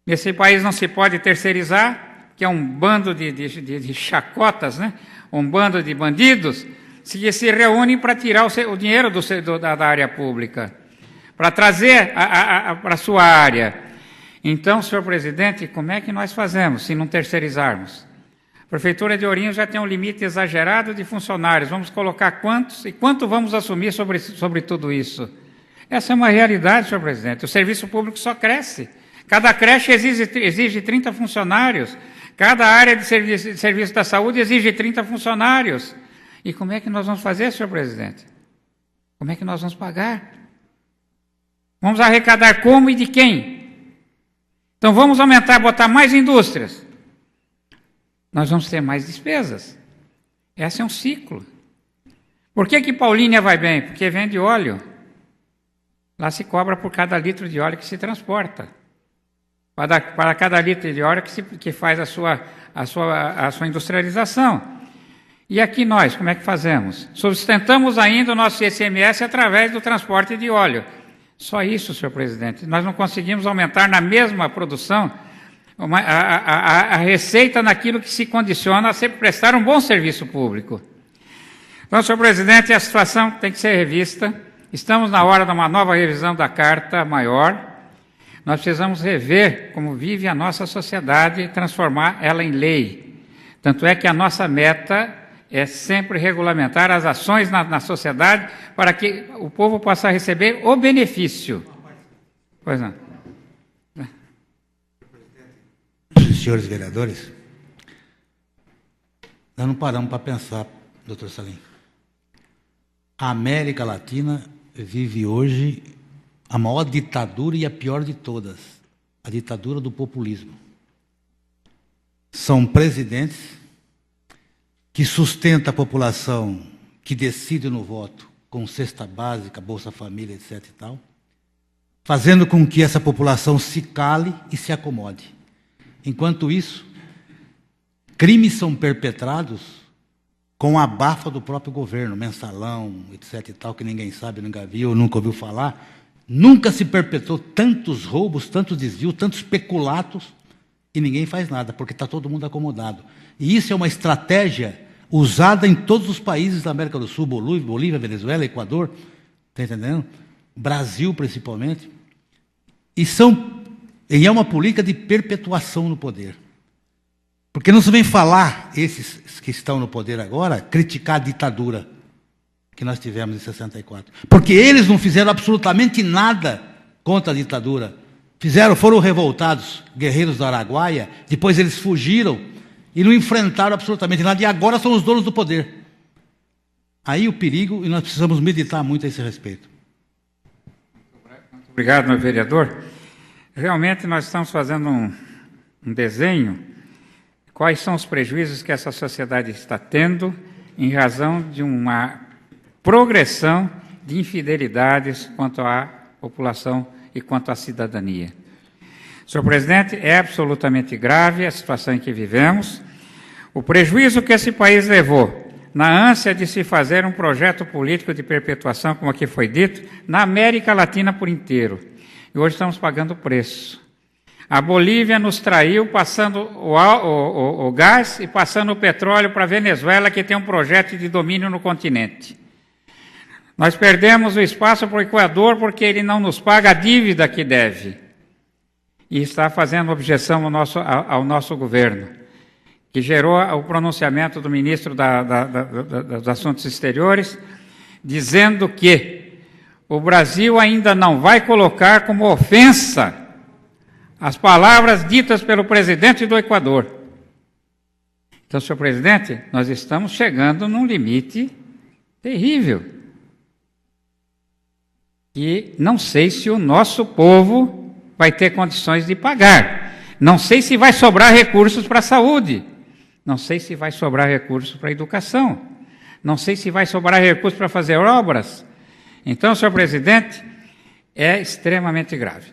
Nesse país não se pode terceirizar, que é um bando de chacotas, né? Um bando de bandidos, que se reúnem para tirar o dinheiro da área pública, para trazer para a sua área. Então, senhor presidente, como é que nós fazemos se não terceirizarmos? A Prefeitura de Ourinhos já tem um limite exagerado de funcionários. Vamos colocar quantos e quanto vamos assumir sobre tudo isso? Essa é uma realidade, senhor presidente. O serviço público só cresce. Cada creche exige 30 funcionários. Cada área de serviço da saúde exige 30 funcionários. E como é que nós vamos fazer, senhor presidente? Como é que nós vamos pagar? Vamos arrecadar como e de quem? Então vamos aumentar, botar mais indústrias. Nós vamos ter mais despesas. Esse é um ciclo. Por que Paulínia vai bem? Porque vende óleo. Lá se cobra por cada litro de óleo que se transporta. Para cada litro de óleo que faz a sua industrialização. E aqui nós, como é que fazemos? Sustentamos ainda o nosso ICMS através do transporte de óleo. Só isso, senhor presidente. Nós não conseguimos aumentar na mesma produção a receita naquilo que se condiciona a prestar um bom serviço público. Então, senhor presidente, a situação tem que ser revista. Estamos na hora de uma nova revisão da Carta Maior. Nós precisamos rever como vive a nossa sociedade e transformar ela em lei. Tanto é que a nossa meta é sempre regulamentar as ações na sociedade para que o povo possa receber o benefício. Pois não. Senhores vereadores, nós não paramos para pensar, doutor Salim. A América Latina vive hoje a maior ditadura e a pior de todas, a ditadura do populismo. São presidentes que sustentam a população, que decide no voto com cesta básica, Bolsa Família, etc. e tal, fazendo com que essa população se cale e se acomode. Enquanto isso, crimes são perpetrados com a abafa do próprio governo, mensalão, etc. e tal, que ninguém sabe, nunca viu, nunca ouviu falar. Nunca se perpetrou tantos roubos, tantos desvios, tantos peculatos, e ninguém faz nada, porque está todo mundo acomodado. E isso é uma estratégia usada em todos os países da América do Sul, Bolívia, Venezuela, Equador, está entendendo? Brasil, principalmente. E é uma política de perpetuação no poder. Porque não se vem falar, esses que estão no poder agora, criticar a ditadura que nós tivemos em 64. Porque eles não fizeram absolutamente nada contra a ditadura. Foram revoltados, guerreiros do Araguaia, depois eles fugiram e não enfrentaram absolutamente nada, e agora são os donos do poder. Aí o perigo, e nós precisamos meditar muito a esse respeito. Muito obrigado, meu vereador. Realmente nós estamos fazendo um desenho de quais são os prejuízos que essa sociedade está tendo em razão de uma progressão de infidelidades quanto à população e quanto à cidadania. Senhor presidente, é absolutamente grave a situação em que vivemos. O prejuízo que esse país levou na ânsia de se fazer um projeto político de perpetuação, como aqui foi dito, na América Latina por inteiro. E hoje estamos pagando o preço. A Bolívia nos traiu passando o gás e passando o petróleo para a Venezuela, que tem um projeto de domínio no continente. Nós perdemos o espaço para o Equador porque ele não nos paga a dívida que deve. E está fazendo objeção ao nosso governo, que gerou o pronunciamento do ministro dos Assuntos Exteriores, dizendo que o Brasil ainda não vai colocar como ofensa as palavras ditas pelo presidente do Equador. Então, senhor presidente, nós estamos chegando num limite terrível. E não sei se o nosso povo vai ter condições de pagar. Não sei se vai sobrar recursos para a saúde. Não sei se vai sobrar recursos para a educação. Não sei se vai sobrar recursos para fazer obras. Então, senhor presidente, é extremamente grave.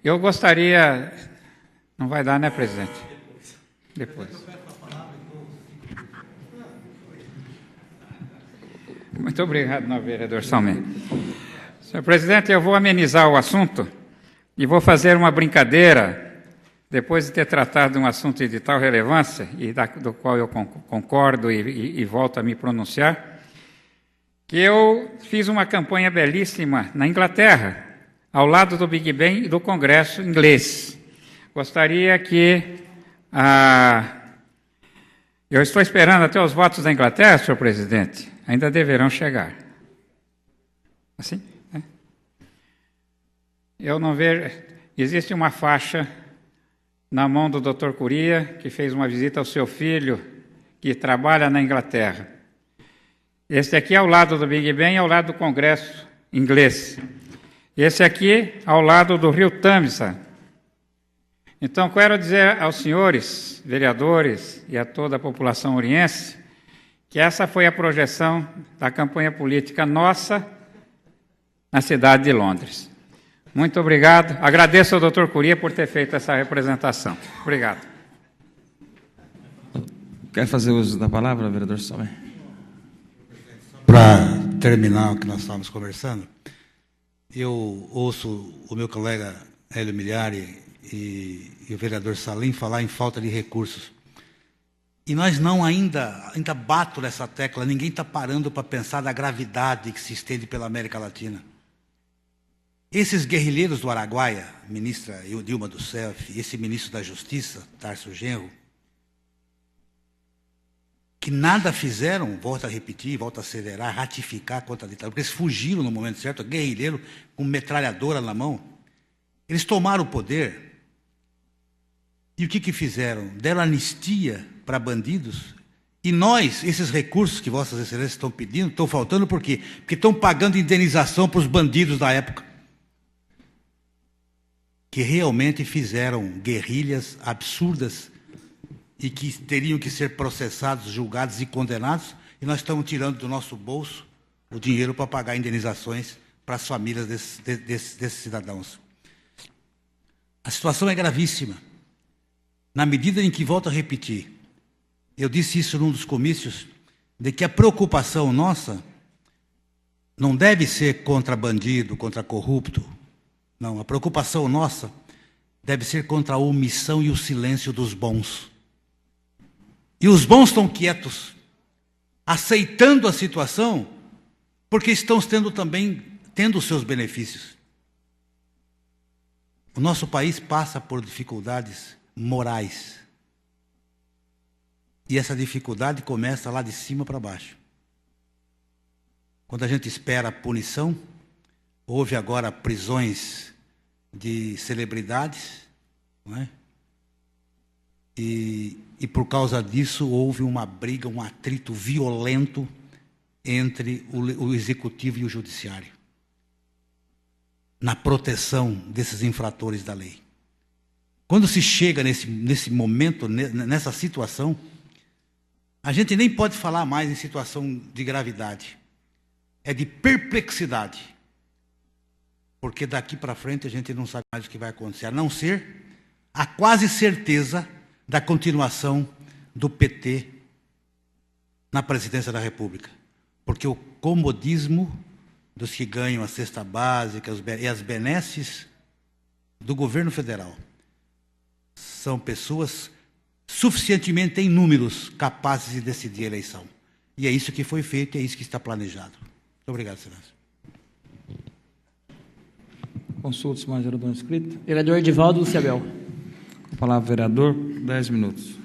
Eu gostaria... Não vai dar, né, presidente? Depois. Muito obrigado, não, vereador Salme. Senhor presidente, eu vou amenizar o assunto e vou fazer uma brincadeira, depois de ter tratado de um assunto de tal relevância, e do qual eu concordo e volto a me pronunciar, que eu fiz uma campanha belíssima na Inglaterra, ao lado do Big Ben e do Congresso inglês. Gostaria que... eu estou esperando até os votos da Inglaterra, senhor presidente, ainda deverão chegar. Assim? É. Eu não vejo... Existe uma faixa na mão do Dr. Curia, que fez uma visita ao seu filho, que trabalha na Inglaterra. Este aqui é ao lado do Big Ben e ao lado do Congresso inglês. Esse aqui ao lado do rio Tâmisa. Então, quero dizer aos senhores vereadores e a toda a população oriense que essa foi a projeção da campanha política nossa na cidade de Londres. Muito obrigado. Agradeço ao Dr. Curia por ter feito essa representação. Obrigado. Quer fazer uso da palavra, vereador Salme? Para terminar o que nós estávamos conversando, eu ouço o meu colega Hélio Miliari e o vereador Salim falar em falta de recursos. E nós não ainda bato nessa tecla, ninguém está parando para pensar da gravidade que se estende pela América Latina. Esses guerrilheiros do Araguaia, ministra Dilma Rousseff, esse ministro da Justiça, Tarso Genro, que nada fizeram, volto a repetir, volto a acelerar, ratificar contra a ditadura, porque eles fugiram no momento certo, guerrilheiro com metralhadora na mão. Eles tomaram o poder e o que fizeram? Deram anistia para bandidos e nós, esses recursos que vossas excelências estão pedindo, estão faltando por quê? Porque estão pagando indenização para os bandidos da época, que realmente fizeram guerrilhas absurdas e que teriam que ser processados, julgados e condenados, e nós estamos tirando do nosso bolso o dinheiro para pagar indenizações para as famílias desses cidadãos. A situação é gravíssima. Na medida em que, volto a repetir, eu disse isso num dos comícios, de que a preocupação nossa não deve ser contra bandido, contra corrupto. Não, a preocupação nossa deve ser contra a omissão e o silêncio dos bons. E os bons estão quietos, aceitando a situação, porque estão tendo os seus benefícios. O nosso país passa por dificuldades morais. E essa dificuldade começa lá de cima para baixo. Quando a gente espera a punição, houve agora prisões de celebridades, não é? E por causa disso houve uma briga, um atrito violento entre o executivo e o judiciário, na proteção desses infratores da lei. Quando se chega nesse momento, nessa situação, a gente nem pode falar mais em situação de gravidade. É de perplexidade. Porque daqui para frente a gente não sabe mais o que vai acontecer, a não ser a quase certeza da continuação do PT na presidência da República, porque o comodismo dos que ganham a cesta básica e as benesses do governo federal são pessoas suficientemente em números capazes de decidir a eleição. E é isso que foi feito, é isso que está planejado. Muito obrigado, Excelência. Consultas mais vereador inscrito. Vereador Edivaldo Luciabel. Com a palavra, vereador, 10 minutos.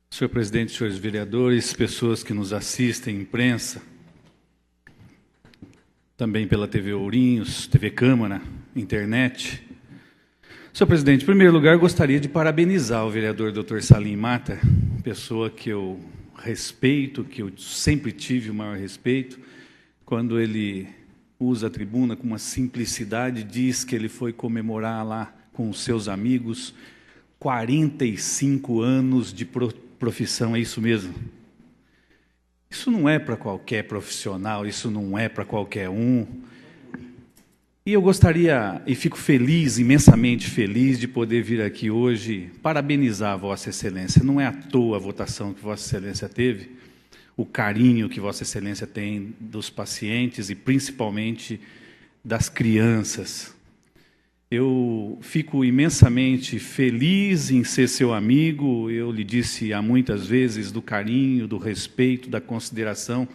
Senhor presidente, senhores vereadores, pessoas que nos assistem, imprensa, também pela TV Ourinhos, TV Câmara, internet. Senhor presidente, em primeiro lugar, gostaria de parabenizar o vereador Dr. Salim Mata, pessoa que eu respeito, que eu sempre tive o maior respeito, quando ele usa a tribuna com uma simplicidade, diz que ele foi comemorar lá com os seus amigos 45 anos de profissão, é isso mesmo? Isso não é para qualquer profissional, isso não é para qualquer um. E eu gostaria, e fico feliz, imensamente feliz, de poder vir aqui hoje parabenizar a Vossa Excelência. Não é à toa a votação que Vossa Excelência teve, o carinho que Vossa Excelência tem dos pacientes e principalmente das crianças. Eu fico imensamente feliz em ser seu amigo. Eu lhe disse há muitas vezes do carinho, do respeito, da consideração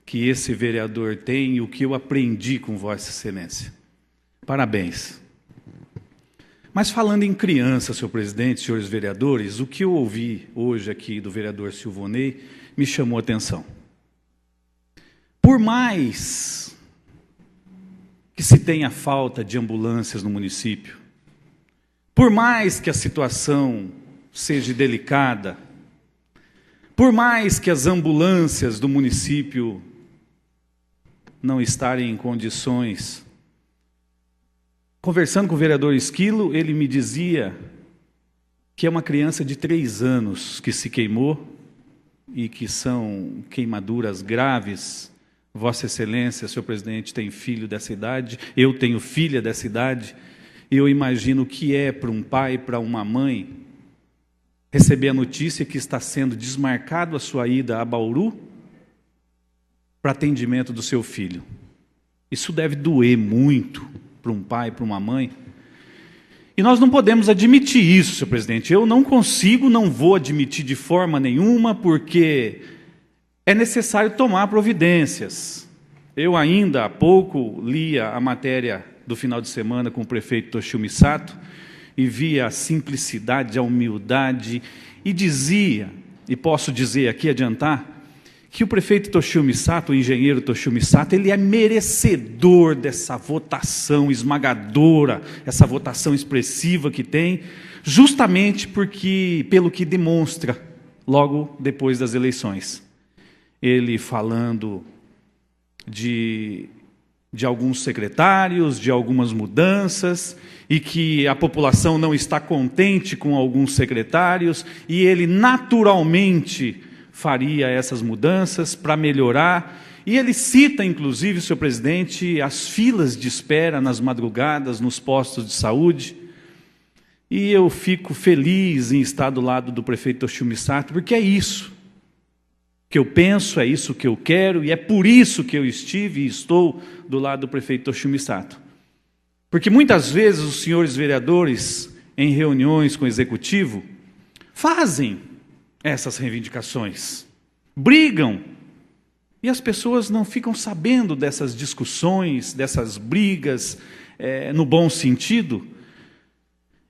que esse vereador tem e o que eu aprendi com Vossa Excelência. Parabéns. Mas falando em criança, senhor presidente, senhores vereadores, o que eu ouvi hoje aqui do vereador Silvonei me chamou a atenção. Por mais que se tenha falta de ambulâncias no município, por mais que a situação seja delicada, por mais que as ambulâncias do município não estarem em condições. Conversando com o vereador Esquilo, ele me dizia que é uma criança de 3 anos que se queimou e que são queimaduras graves. Vossa Excelência, senhor presidente, tem filho dessa idade, eu tenho filha dessa idade, e eu imagino o que é para um pai, para uma mãe, receber a notícia que está sendo desmarcado a sua ida a Bauru para atendimento do seu filho. Isso deve doer muito para um pai, para uma mãe. E nós não podemos admitir isso, senhor presidente. Eu não consigo, não vou admitir de forma nenhuma, porque é necessário tomar providências. Eu ainda há pouco lia a matéria do final de semana com o prefeito Toshio Misato e via a simplicidade, a humildade, e dizia, e posso dizer aqui, adiantar, que o prefeito Toshio Misato, o engenheiro Toshio Misato, ele é merecedor dessa votação esmagadora, essa votação expressiva que tem, justamente pelo que demonstra logo depois das eleições. Ele falando de alguns secretários, de algumas mudanças, e que a população não está contente com alguns secretários, e ele naturalmente faria essas mudanças para melhorar. E ele cita, inclusive, senhor presidente, as filas de espera nas madrugadas, nos postos de saúde. E eu fico feliz em estar do lado do prefeito Toshio Misato, porque é isso que eu penso, é isso que eu quero, e é por isso que eu estive e estou do lado do prefeito Toshio Misato. Porque muitas vezes os senhores vereadores, em reuniões com o executivo, fazem essas reivindicações, brigam, e as pessoas não ficam sabendo dessas discussões, dessas brigas, no bom sentido.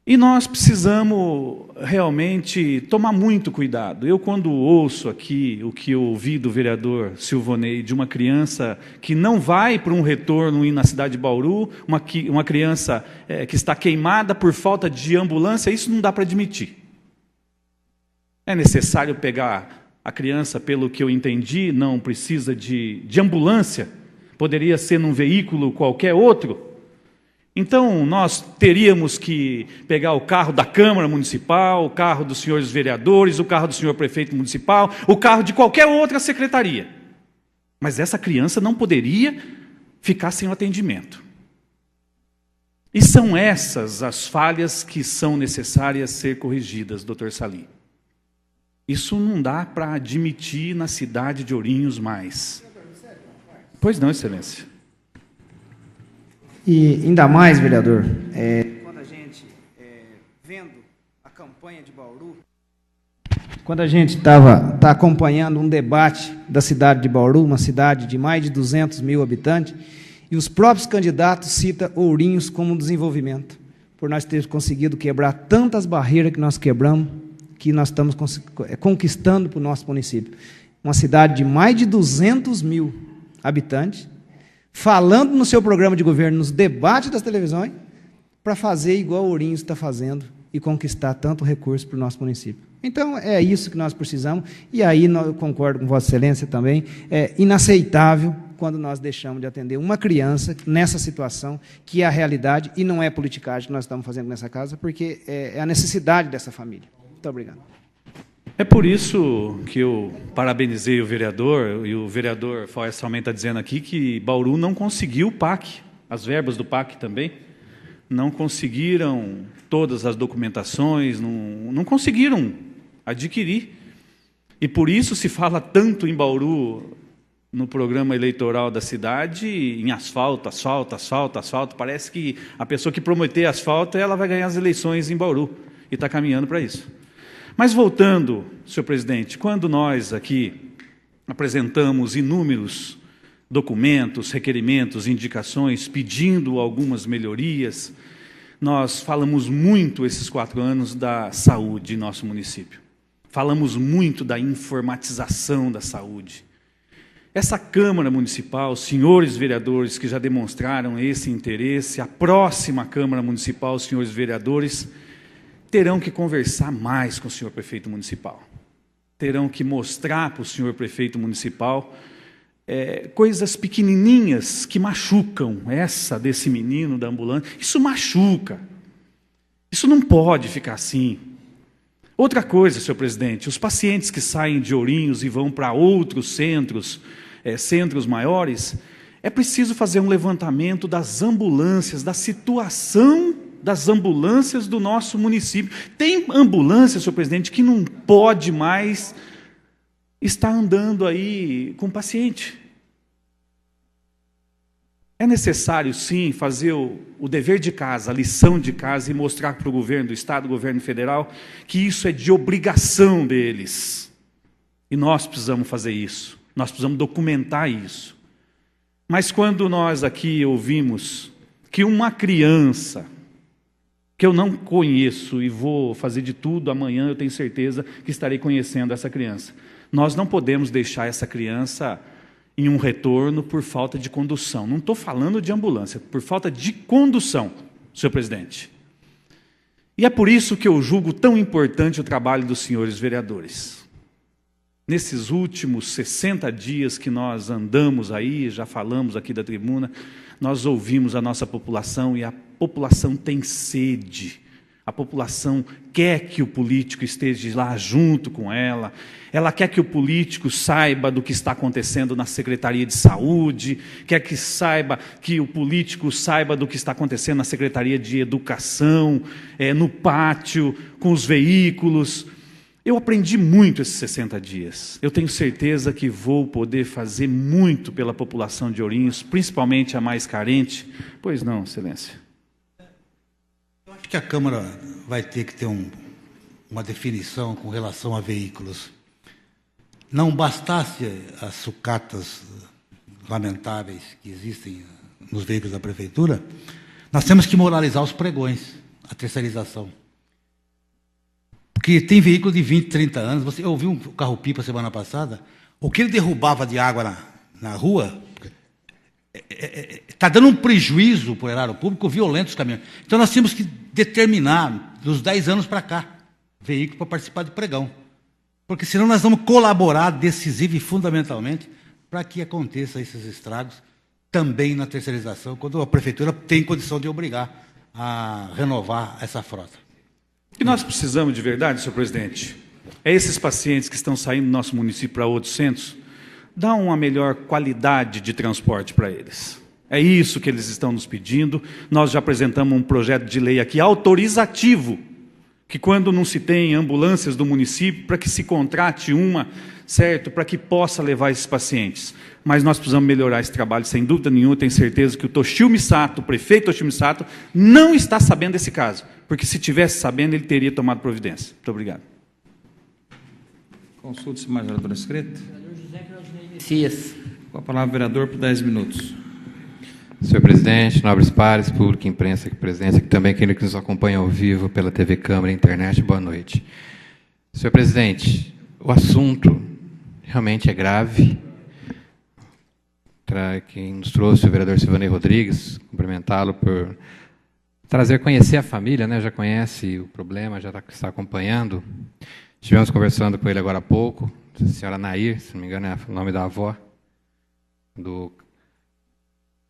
E nós precisamos realmente tomar muito cuidado. Eu, quando ouço aqui o que eu ouvi do vereador Silvonei, de uma criança que não vai para um retorno na cidade de Bauru, uma criança que está queimada por falta de ambulância, isso não dá para admitir. É necessário pegar a criança, pelo que eu entendi, não precisa de ambulância, poderia ser num veículo qualquer outro. Então, nós teríamos que pegar o carro da Câmara Municipal, o carro dos senhores vereadores, o carro do senhor prefeito municipal, o carro de qualquer outra secretaria. Mas essa criança não poderia ficar sem o atendimento. E são essas as falhas que são necessárias ser corrigidas, doutor Salim. Isso não dá para admitir na cidade de Ourinhos mais. Pois não, Excelência. E ainda mais, vereador, quando a gente, vendo a campanha de Bauru, quando a gente está acompanhando um debate da cidade de Bauru, uma cidade de mais de 200 mil habitantes, e os próprios candidatos citam Ourinhos como desenvolvimento, por nós termos conseguido quebrar tantas barreiras que nós quebramos, que nós estamos conquistando para o nosso município. Uma cidade de mais de 200 mil habitantes, falando no seu programa de governo, nos debates das televisões, para fazer igual Ourinhos está fazendo e conquistar tanto recurso para o nosso município. Então, é isso que nós precisamos, e aí eu concordo com Vossa Excelência também, é inaceitável quando nós deixamos de atender uma criança nessa situação, que é a realidade, e não é politicagem que nós estamos fazendo nessa casa, porque é a necessidade dessa família. Muito obrigado. É por isso que eu parabenizei o vereador, e o vereador Faes também está dizendo aqui que Bauru não conseguiu o PAC, as verbas do PAC também, não conseguiram todas as documentações, não conseguiram adquirir. E por isso se fala tanto em Bauru, no programa eleitoral da cidade, em asfalto, asfalto, asfalto, asfalto. Parece que a pessoa que prometer asfalto, ela vai ganhar as eleições em Bauru, e está caminhando para isso. Mas voltando, senhor presidente, quando nós aqui apresentamos inúmeros documentos, requerimentos, indicações, pedindo algumas melhorias, nós falamos muito esses 4 anos da saúde em nosso município. Falamos muito da informatização da saúde. Essa Câmara Municipal, os senhores vereadores que já demonstraram esse interesse, a próxima Câmara Municipal, os senhores vereadores, terão que conversar mais com o senhor prefeito municipal. Terão que mostrar para o senhor prefeito municipal coisas pequenininhas que machucam. Essa desse menino da ambulância, isso machuca. Isso não pode ficar assim. Outra coisa, senhor presidente, os pacientes que saem de Ourinhos e vão para outros centros, centros maiores, é preciso fazer um levantamento das ambulâncias, da situação das ambulâncias do nosso município. Tem ambulância, senhor presidente, que não pode mais estar andando aí com o paciente. É necessário, sim, fazer o dever de casa, a lição de casa, e mostrar para o governo do Estado, governo federal, que isso é de obrigação deles. E nós precisamos fazer isso. Nós precisamos documentar isso. Mas quando nós aqui ouvimos que uma criança, que eu não conheço e vou fazer de tudo, amanhã eu tenho certeza que estarei conhecendo essa criança. Nós não podemos deixar essa criança em um retorno por falta de condução. Não estou falando de ambulância, por falta de condução, senhor presidente. E é por isso que eu julgo tão importante o trabalho dos senhores vereadores. Nesses últimos 60 dias que nós andamos aí, já falamos aqui da tribuna, nós ouvimos a nossa população, e a população tem sede. A população quer que o político esteja lá junto com ela. Ela quer que o político saiba do que está acontecendo na Secretaria de Saúde, quer que o político saiba do que está acontecendo na Secretaria de Educação, no pátio, com os veículos. Eu aprendi muito esses 60 dias. Eu tenho certeza que vou poder fazer muito pela população de Ourinhos, principalmente a mais carente. Pois não, Excelência? Eu acho que a Câmara vai ter que ter uma definição com relação a veículos. Não bastasse as sucatas lamentáveis que existem nos veículos da Prefeitura, nós temos que moralizar os pregões, a terceirização. Porque tem veículo de 20, 30 anos. Eu ouvi um carro-pipa semana passada, o que ele derrubava de água na rua, está dando um prejuízo para o erário público violento os caminhões. Então nós temos que determinar, dos 10 anos para cá, veículo para participar de pregão. Porque senão nós vamos colaborar decisivo e fundamentalmente para que aconteça esses estragos também na terceirização, quando a Prefeitura tem condição de obrigar a renovar essa frota. O que nós precisamos de verdade, senhor presidente, é esses pacientes que estão saindo do nosso município para outros centros, dar uma melhor qualidade de transporte para eles. É isso que eles estão nos pedindo. Nós já apresentamos um projeto de lei aqui autorizativo, que quando não se tem ambulâncias do município, para que se contrate uma, certo, para que possa levar esses pacientes. Mas nós precisamos melhorar esse trabalho, sem dúvida nenhuma. Tenho certeza que o Toshio Misato, o prefeito Toshio Misato, não está sabendo desse caso, porque se tivesse sabendo, ele teria tomado providência. Muito obrigado. Consulte-se mais, vereadora Escrita. Vereador José Claudinei Messias. Com a palavra, vereador, por 10 minutos. Senhor presidente, nobres pares, público, imprensa aqui presente, e também aquele que nos acompanha ao vivo pela TV Câmara e internet, boa noite. Senhor presidente, o assunto realmente é grave. Quem nos trouxe, o vereador Silvanei Rodrigues, cumprimentá-lo por trazer, conhecer a família, né? Já conhece o problema, já está acompanhando. Estivemos conversando com ele agora há pouco, a senhora Nair, se não me engano é o nome da avó, do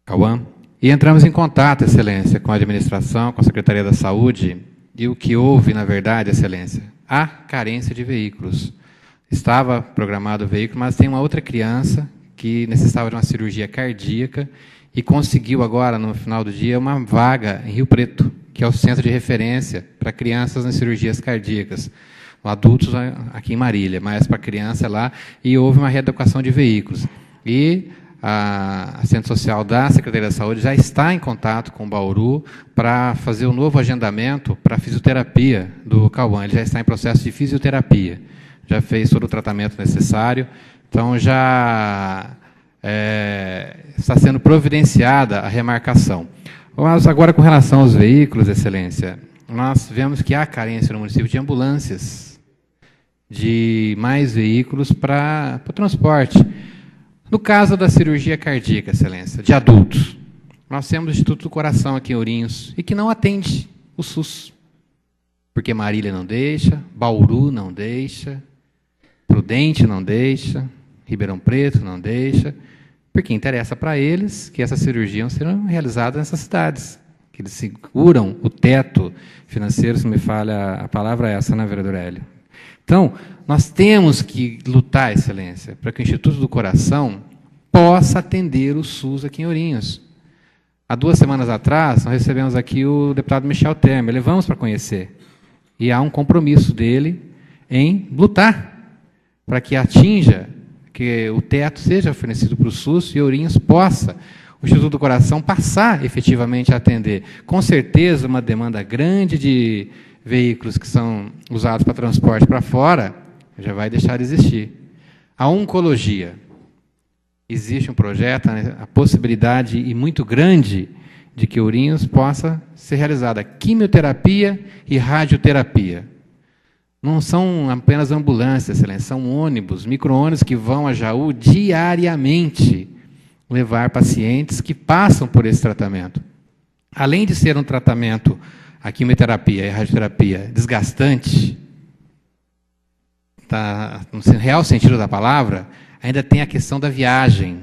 Cauã, e entramos em contato, Excelência, com a administração, com a Secretaria da Saúde, e o que houve, na verdade, Excelência, há carência de veículos. Estava programado o veículo, mas tem uma outra criança que necessitava de uma cirurgia cardíaca e conseguiu agora, no final do dia, uma vaga em Rio Preto, que é o centro de referência para crianças nas cirurgias cardíacas. Adultos aqui em Marília, mas para criança lá, e houve uma readequação de veículos. E a Assistente Social da Secretaria da Saúde já está em contato com o Bauru para fazer o novo agendamento para a fisioterapia do Cauã. Ele já está em processo de fisioterapia, já fez todo o tratamento necessário, então já está sendo providenciada a remarcação. Mas agora, com relação aos veículos, Excelência, nós vemos que há carência no município de ambulâncias, de mais veículos para o transporte. No caso da cirurgia cardíaca, Excelência, de adultos, nós temos o Instituto do Coração aqui em Ourinhos, e que não atende o SUS, porque Marília não deixa, Bauru não deixa, Prudente não deixa, Ribeirão Preto não deixa, porque interessa para eles que essas cirurgias serão realizadas nessas cidades, que eles seguram o teto financeiro, se me falha a palavra essa, né, vereador Hélio? Então, nós temos que lutar, Excelência, para que o Instituto do Coração possa atender o SUS aqui em Ourinhos. Há 2 semanas atrás, nós recebemos aqui o deputado Michel Temer, levamos para conhecer. E há um compromisso dele em lutar para que atinja, que o teto seja fornecido para o SUS e Ourinhos possa, o Instituto do Coração, passar efetivamente a atender. Com certeza, uma demanda grande de veículos que são usados para transporte para fora, já vai deixar de existir. A oncologia. Existe um projeto, a possibilidade e muito grande de que Ourinhos possa ser realizada quimioterapia e radioterapia. Não são apenas ambulâncias, Excelência, são ônibus, micro-ônibus que vão a Jaú diariamente levar pacientes que passam por esse tratamento. Além de ser um tratamento, a quimioterapia e a radioterapia, desgastante, no real sentido da palavra, ainda tem a questão da viagem,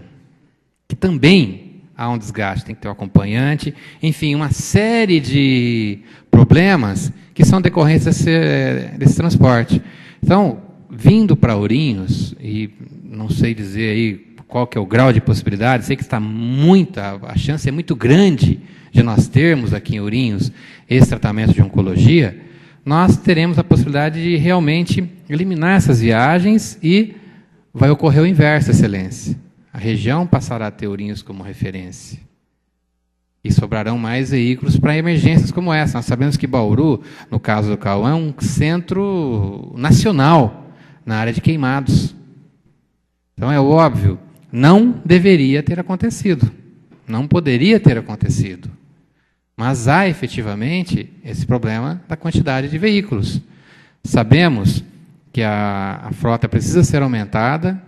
que também há um desgaste, tem que ter um acompanhante, enfim, uma série de problemas que são decorrentes desse transporte. Então, vindo para Ourinhos, e não sei dizer aí qual que é o grau de possibilidade, sei que está a chance é muito grande de nós termos aqui em Ourinhos esse tratamento de oncologia, nós teremos a possibilidade de realmente eliminar essas viagens e vai ocorrer o inverso, Excelência. A região passará a ter Ourinhos como referência. E sobrarão mais veículos para emergências como essa. Nós sabemos que Bauru, no caso do Cauã, é um centro nacional na área de queimados. Então, é óbvio, não deveria ter acontecido. Não poderia ter acontecido. Mas há, efetivamente, esse problema da quantidade de veículos. Sabemos que a frota precisa ser aumentada,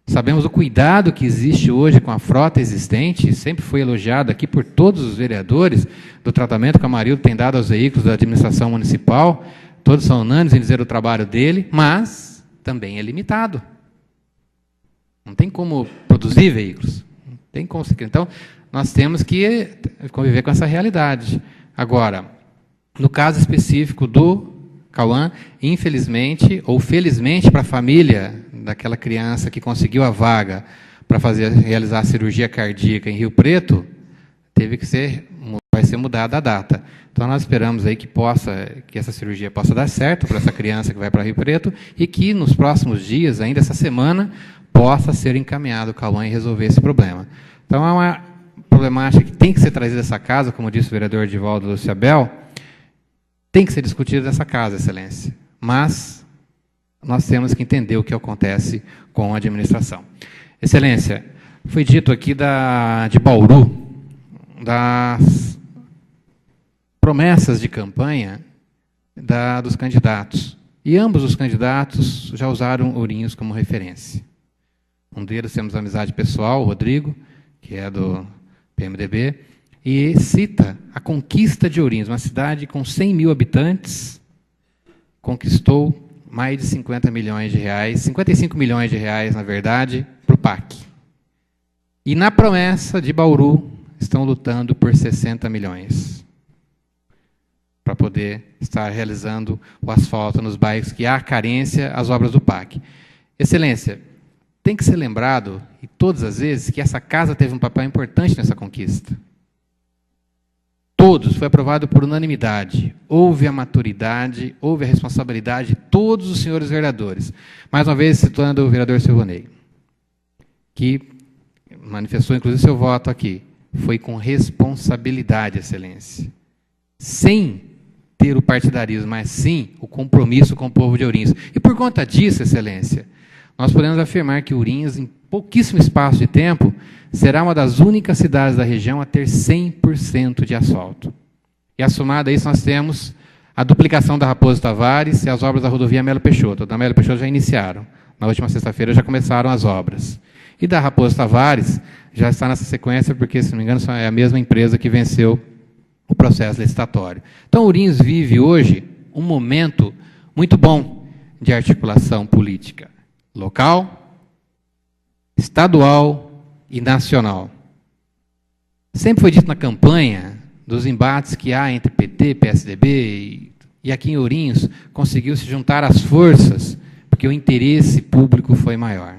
sabemos o cuidado que existe hoje com a frota existente, sempre foi elogiado aqui por todos os vereadores, do tratamento que a Amarildo tem dado aos veículos da administração municipal, todos são unânimes em dizer o trabalho dele, mas também é limitado. Não tem como produzir veículos, não tem como. Então, nós temos que conviver com essa realidade. Agora, no caso específico do Cauã, infelizmente, ou felizmente para a família daquela criança que conseguiu a vaga para realizar a cirurgia cardíaca em Rio Preto, vai ser mudada a data. Então, nós esperamos aí que essa cirurgia possa dar certo para essa criança que vai para Rio Preto e que, nos próximos dias, ainda essa semana, possa ser encaminhado o Cauã e resolver esse problema. Então, é uma problemática que tem que ser trazida dessa casa, como disse o vereador Edivaldo Luciabel, tem que ser discutida nessa casa, Excelência. Mas nós temos que entender o que acontece com a administração. Excelência, foi dito aqui de Bauru, das promessas de campanha dos candidatos. E ambos os candidatos já usaram Ourinhos como referência. Um deles temos amizade pessoal, o Rodrigo, que é do PMDB, e cita a conquista de Ourinhos, uma cidade com 100 mil habitantes, conquistou mais de 50 milhões de reais, 55 milhões de reais, na verdade, para o PAC. E na promessa de Bauru, estão lutando por 60 milhões para poder estar realizando o asfalto nos bairros que há carência, as obras do PAC. Excelência, tem que ser lembrado, e todas as vezes, que essa casa teve um papel importante nessa conquista. Todos, foi aprovado por unanimidade. Houve a maturidade, houve a responsabilidade de todos os senhores vereadores. Mais uma vez, citando o vereador Silvanei, que manifestou, inclusive, seu voto aqui. Foi com responsabilidade, Excelência. Sem ter o partidarismo, mas sim o compromisso com o povo de Ourinhos. E por conta disso, Excelência, nós podemos afirmar que Ourinhos, em pouquíssimo espaço de tempo, será uma das únicas cidades da região a ter 100% de asfalto. E assomado a isso, nós temos a duplicação da Raposo Tavares e as obras da rodovia Melo Peixoto. Da Melo Peixoto já iniciaram. Na última sexta-feira já começaram as obras. E da Raposo Tavares já está nessa sequência, porque, se não me engano, é a mesma empresa que venceu o processo licitatório. Então, Ourinhos vive hoje um momento muito bom de articulação política local, estadual e nacional. Sempre foi dito na campanha dos embates que há entre PT, PSDB e aqui em Ourinhos conseguiu se juntar às forças porque o interesse público foi maior.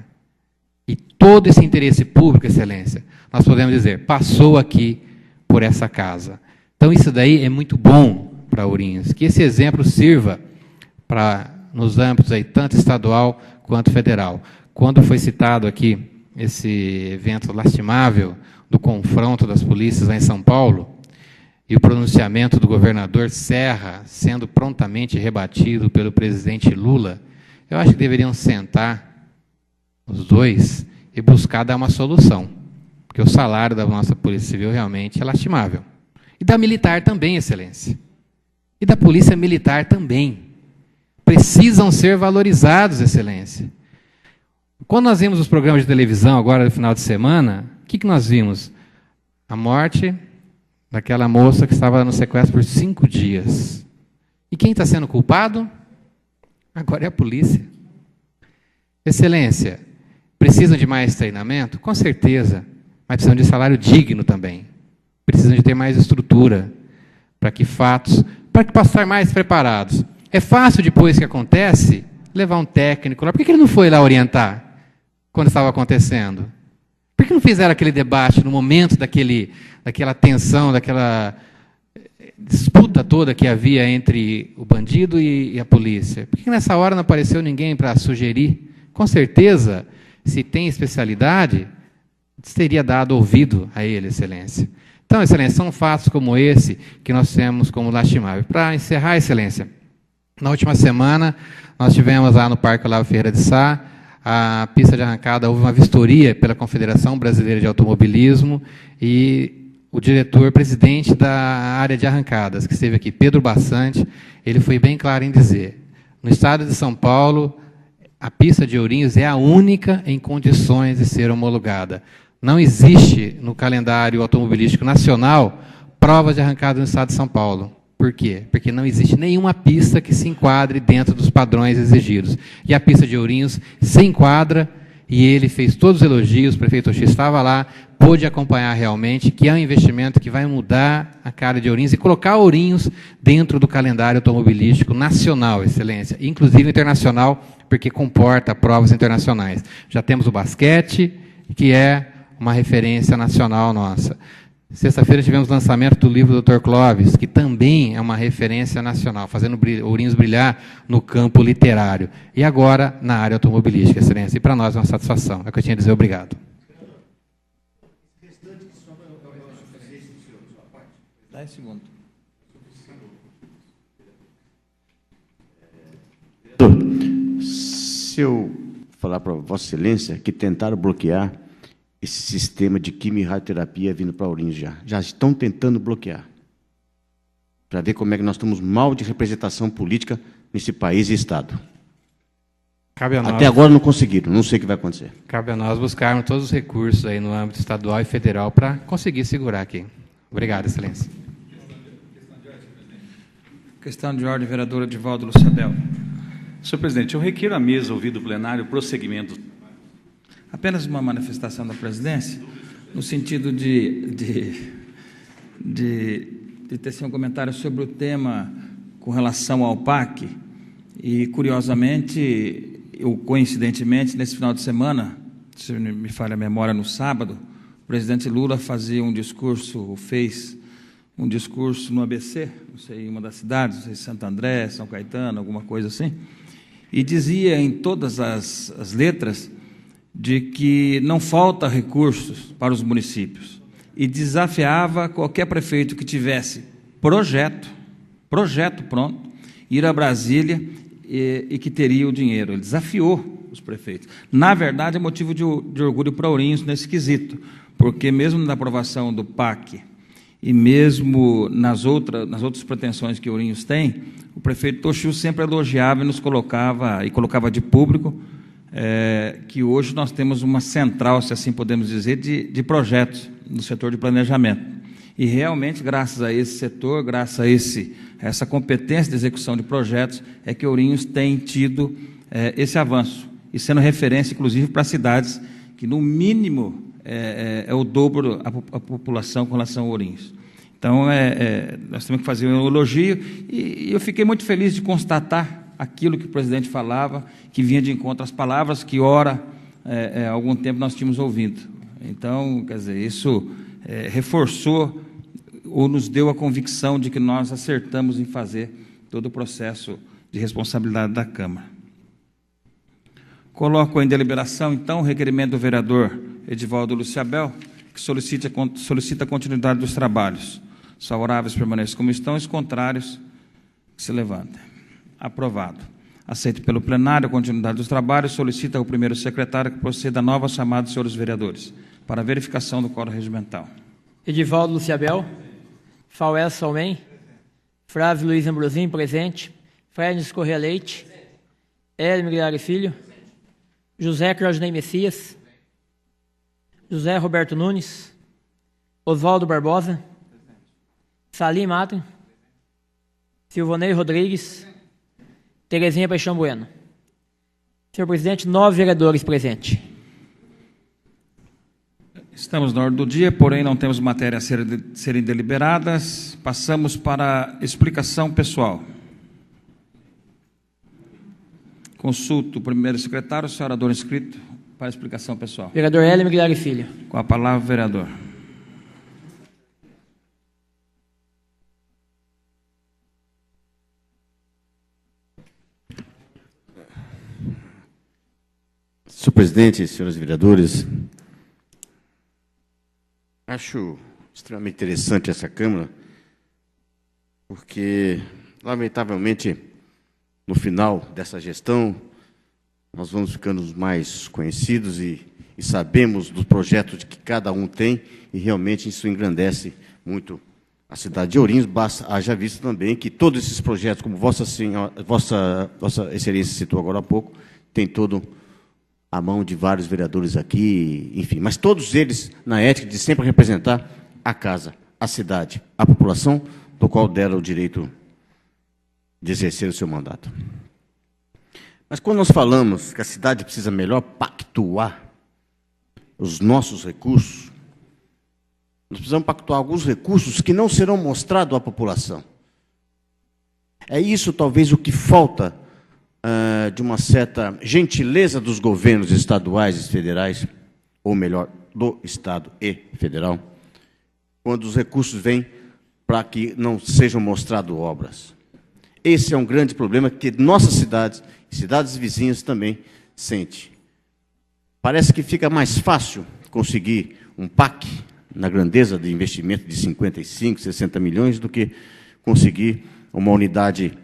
E todo esse interesse público, Excelência, nós podemos dizer, passou aqui por essa casa. Então, isso daí é muito bom para Ourinhos, que esse exemplo sirva para, nos âmbitos aí, tanto estadual quanto federal. Quando foi citado aqui esse evento lastimável do confronto das polícias lá em São Paulo, e o pronunciamento do governador Serra sendo prontamente rebatido pelo presidente Lula, eu acho que deveriam sentar os dois e buscar dar uma solução, porque o salário da nossa Polícia Civil realmente é lastimável. E da militar também, Excelência. E da Polícia Militar também. Precisam ser valorizados, Excelência. Quando nós vimos os programas de televisão agora no final de semana, o que nós vimos? A morte daquela moça que estava no sequestro por 5 dias. E quem está sendo culpado? Agora é a polícia. Excelência, precisam de mais treinamento? Com certeza, mas precisam de salário digno também. Precisam de ter mais estrutura para que passar mais preparados. É fácil, depois que acontece, levar um técnico lá. Por que ele não foi lá orientar quando estava acontecendo? Por que não fizeram aquele debate no momento daquela tensão, daquela disputa toda que havia entre o bandido e a polícia? Por que nessa hora não apareceu ninguém para sugerir? Com certeza, se tem especialidade, teria dado ouvido a ele, Excelência. Então, Excelência, são fatos como esse que nós temos como lastimável. Para encerrar, Excelência, na última semana, nós tivemos lá no Parque Olavo Ferreira de Sá, a pista de arrancada, houve uma vistoria pela Confederação Brasileira de Automobilismo e o presidente da área de arrancadas, que esteve aqui, Pedro Bassante, ele foi bem claro em dizer, no estado de São Paulo, a pista de Ourinhos é a única em condições de ser homologada. Não existe no calendário automobilístico nacional provas de arrancada no estado de São Paulo. Por quê? Porque não existe nenhuma pista que se enquadre dentro dos padrões exigidos. E a pista de Ourinhos se enquadra, e ele fez todos os elogios, o prefeito Oxi estava lá, pôde acompanhar realmente que é um investimento que vai mudar a cara de Ourinhos e colocar Ourinhos dentro do calendário automobilístico nacional, Excelência, inclusive internacional, porque comporta provas internacionais. Já temos o basquete, que é uma referência nacional nossa. Sexta-feira tivemos o lançamento do livro do Dr. Clóvis, que também é uma referência nacional, fazendo Ourinhos brilhar no campo literário. E agora, na área automobilística, Excelência. E para nós é uma satisfação. É o que eu tinha a dizer. Obrigado. Se eu falar para Vossa Excelência que tentaram bloquear esse sistema de quimio-radioterapia vindo para Ourinhos já estão tentando bloquear, para ver como é que nós estamos mal de representação política nesse país e Estado. Cabe a nós, até agora não conseguiram, não sei o que vai acontecer. Cabe a nós buscarmos todos os recursos aí no âmbito estadual e federal para conseguir segurar aqui. Obrigado, Excelência. Questão de ordem, vereador Edivaldo Luciabel. Senhor presidente, eu requiro à mesa ouvir do plenário o prosseguimento. Apenas uma manifestação da presidência, no sentido de tecer um comentário sobre o tema com relação ao PAC, e, curiosamente, coincidentemente, nesse final de semana, se me falha a memória, no sábado, o presidente Lula fez um discurso no ABC, não sei, em uma das cidades, não sei, Santo André, São Caetano, alguma coisa assim, e dizia em todas as letras de que não falta recursos para os municípios, e desafiava qualquer prefeito que tivesse projeto pronto, ir a Brasília e que teria o dinheiro. Ele desafiou os prefeitos. Na verdade, é motivo de orgulho para Ourinhos nesse quesito, porque mesmo na aprovação do PAC e mesmo nas outras pretensões que Ourinhos tem, o prefeito Toshio sempre elogiava e nos colocava de público que hoje nós temos uma central, se assim podemos dizer, de projetos no setor de planejamento. E realmente, graças a esse setor, graças a essa competência de execução de projetos, é que Ourinhos tem tido esse avanço, e sendo referência, inclusive, para cidades que, no mínimo, é o dobro a população com relação a Ourinhos. Então, nós temos que fazer um elogio, e eu fiquei muito feliz de constatar aquilo que o presidente falava, que vinha de encontro às palavras que, ora, há algum tempo nós tínhamos ouvido. Então, quer dizer, isso reforçou ou nos deu a convicção de que nós acertamos em fazer todo o processo de responsabilidade da Câmara. Coloco em deliberação, então, o requerimento do vereador Edivaldo Luciabel, que solicita a continuidade dos trabalhos. Os favoráveis permaneçam como estão, os contrários que se levantem. Aprovado. Aceito pelo plenário a continuidade dos trabalhos, solicita ao primeiro secretário que proceda a nova chamada dos senhores vereadores, para verificação do quórum regimental. Edivaldo Luciabel. Fauel Salmen. Flávio Luiz Ambrosim, presente. Frednes Corrêa Leite. Hélio Miguel Filho. José Claudinei Messias. José Roberto Nunes. Oswaldo Barbosa. Salim Matem. Silvonei Rodrigues. Terezinha Paixão Bueno. Senhor presidente, 9 vereadores presentes. Estamos na ordem do dia, porém não temos matéria a serem deliberadas. Passamos para a explicação pessoal. Consulto o primeiro secretário, o senhor orador inscrito para a explicação pessoal. Vereador Hélio Miguel Filho. Com a palavra, vereador. Senhor presidente, senhores vereadores, acho extremamente interessante essa Câmara, porque, lamentavelmente, no final dessa gestão, nós vamos ficando mais conhecidos e sabemos dos projetos que cada um tem, e realmente isso engrandece muito a cidade de Ourinhos. Haja visto também que todos esses projetos, como Vossa Excelência citou agora há pouco, tem todo a mão de vários vereadores aqui, enfim, mas todos eles na ética de sempre representar a casa, a cidade, a população, do qual deram o direito de exercer o seu mandato. Mas quando nós falamos que a cidade precisa melhor pactuar os nossos recursos, nós precisamos pactuar alguns recursos que não serão mostrados à população. É isso talvez o que falta de uma certa gentileza dos governos estaduais e federais, ou melhor, do Estado e federal, quando os recursos vêm para que não sejam mostradas obras. Esse é um grande problema que nossas cidades e cidades vizinhas também sentem. Parece que fica mais fácil conseguir um PAC na grandeza de investimento de 55, 60 milhões do que conseguir uma unidade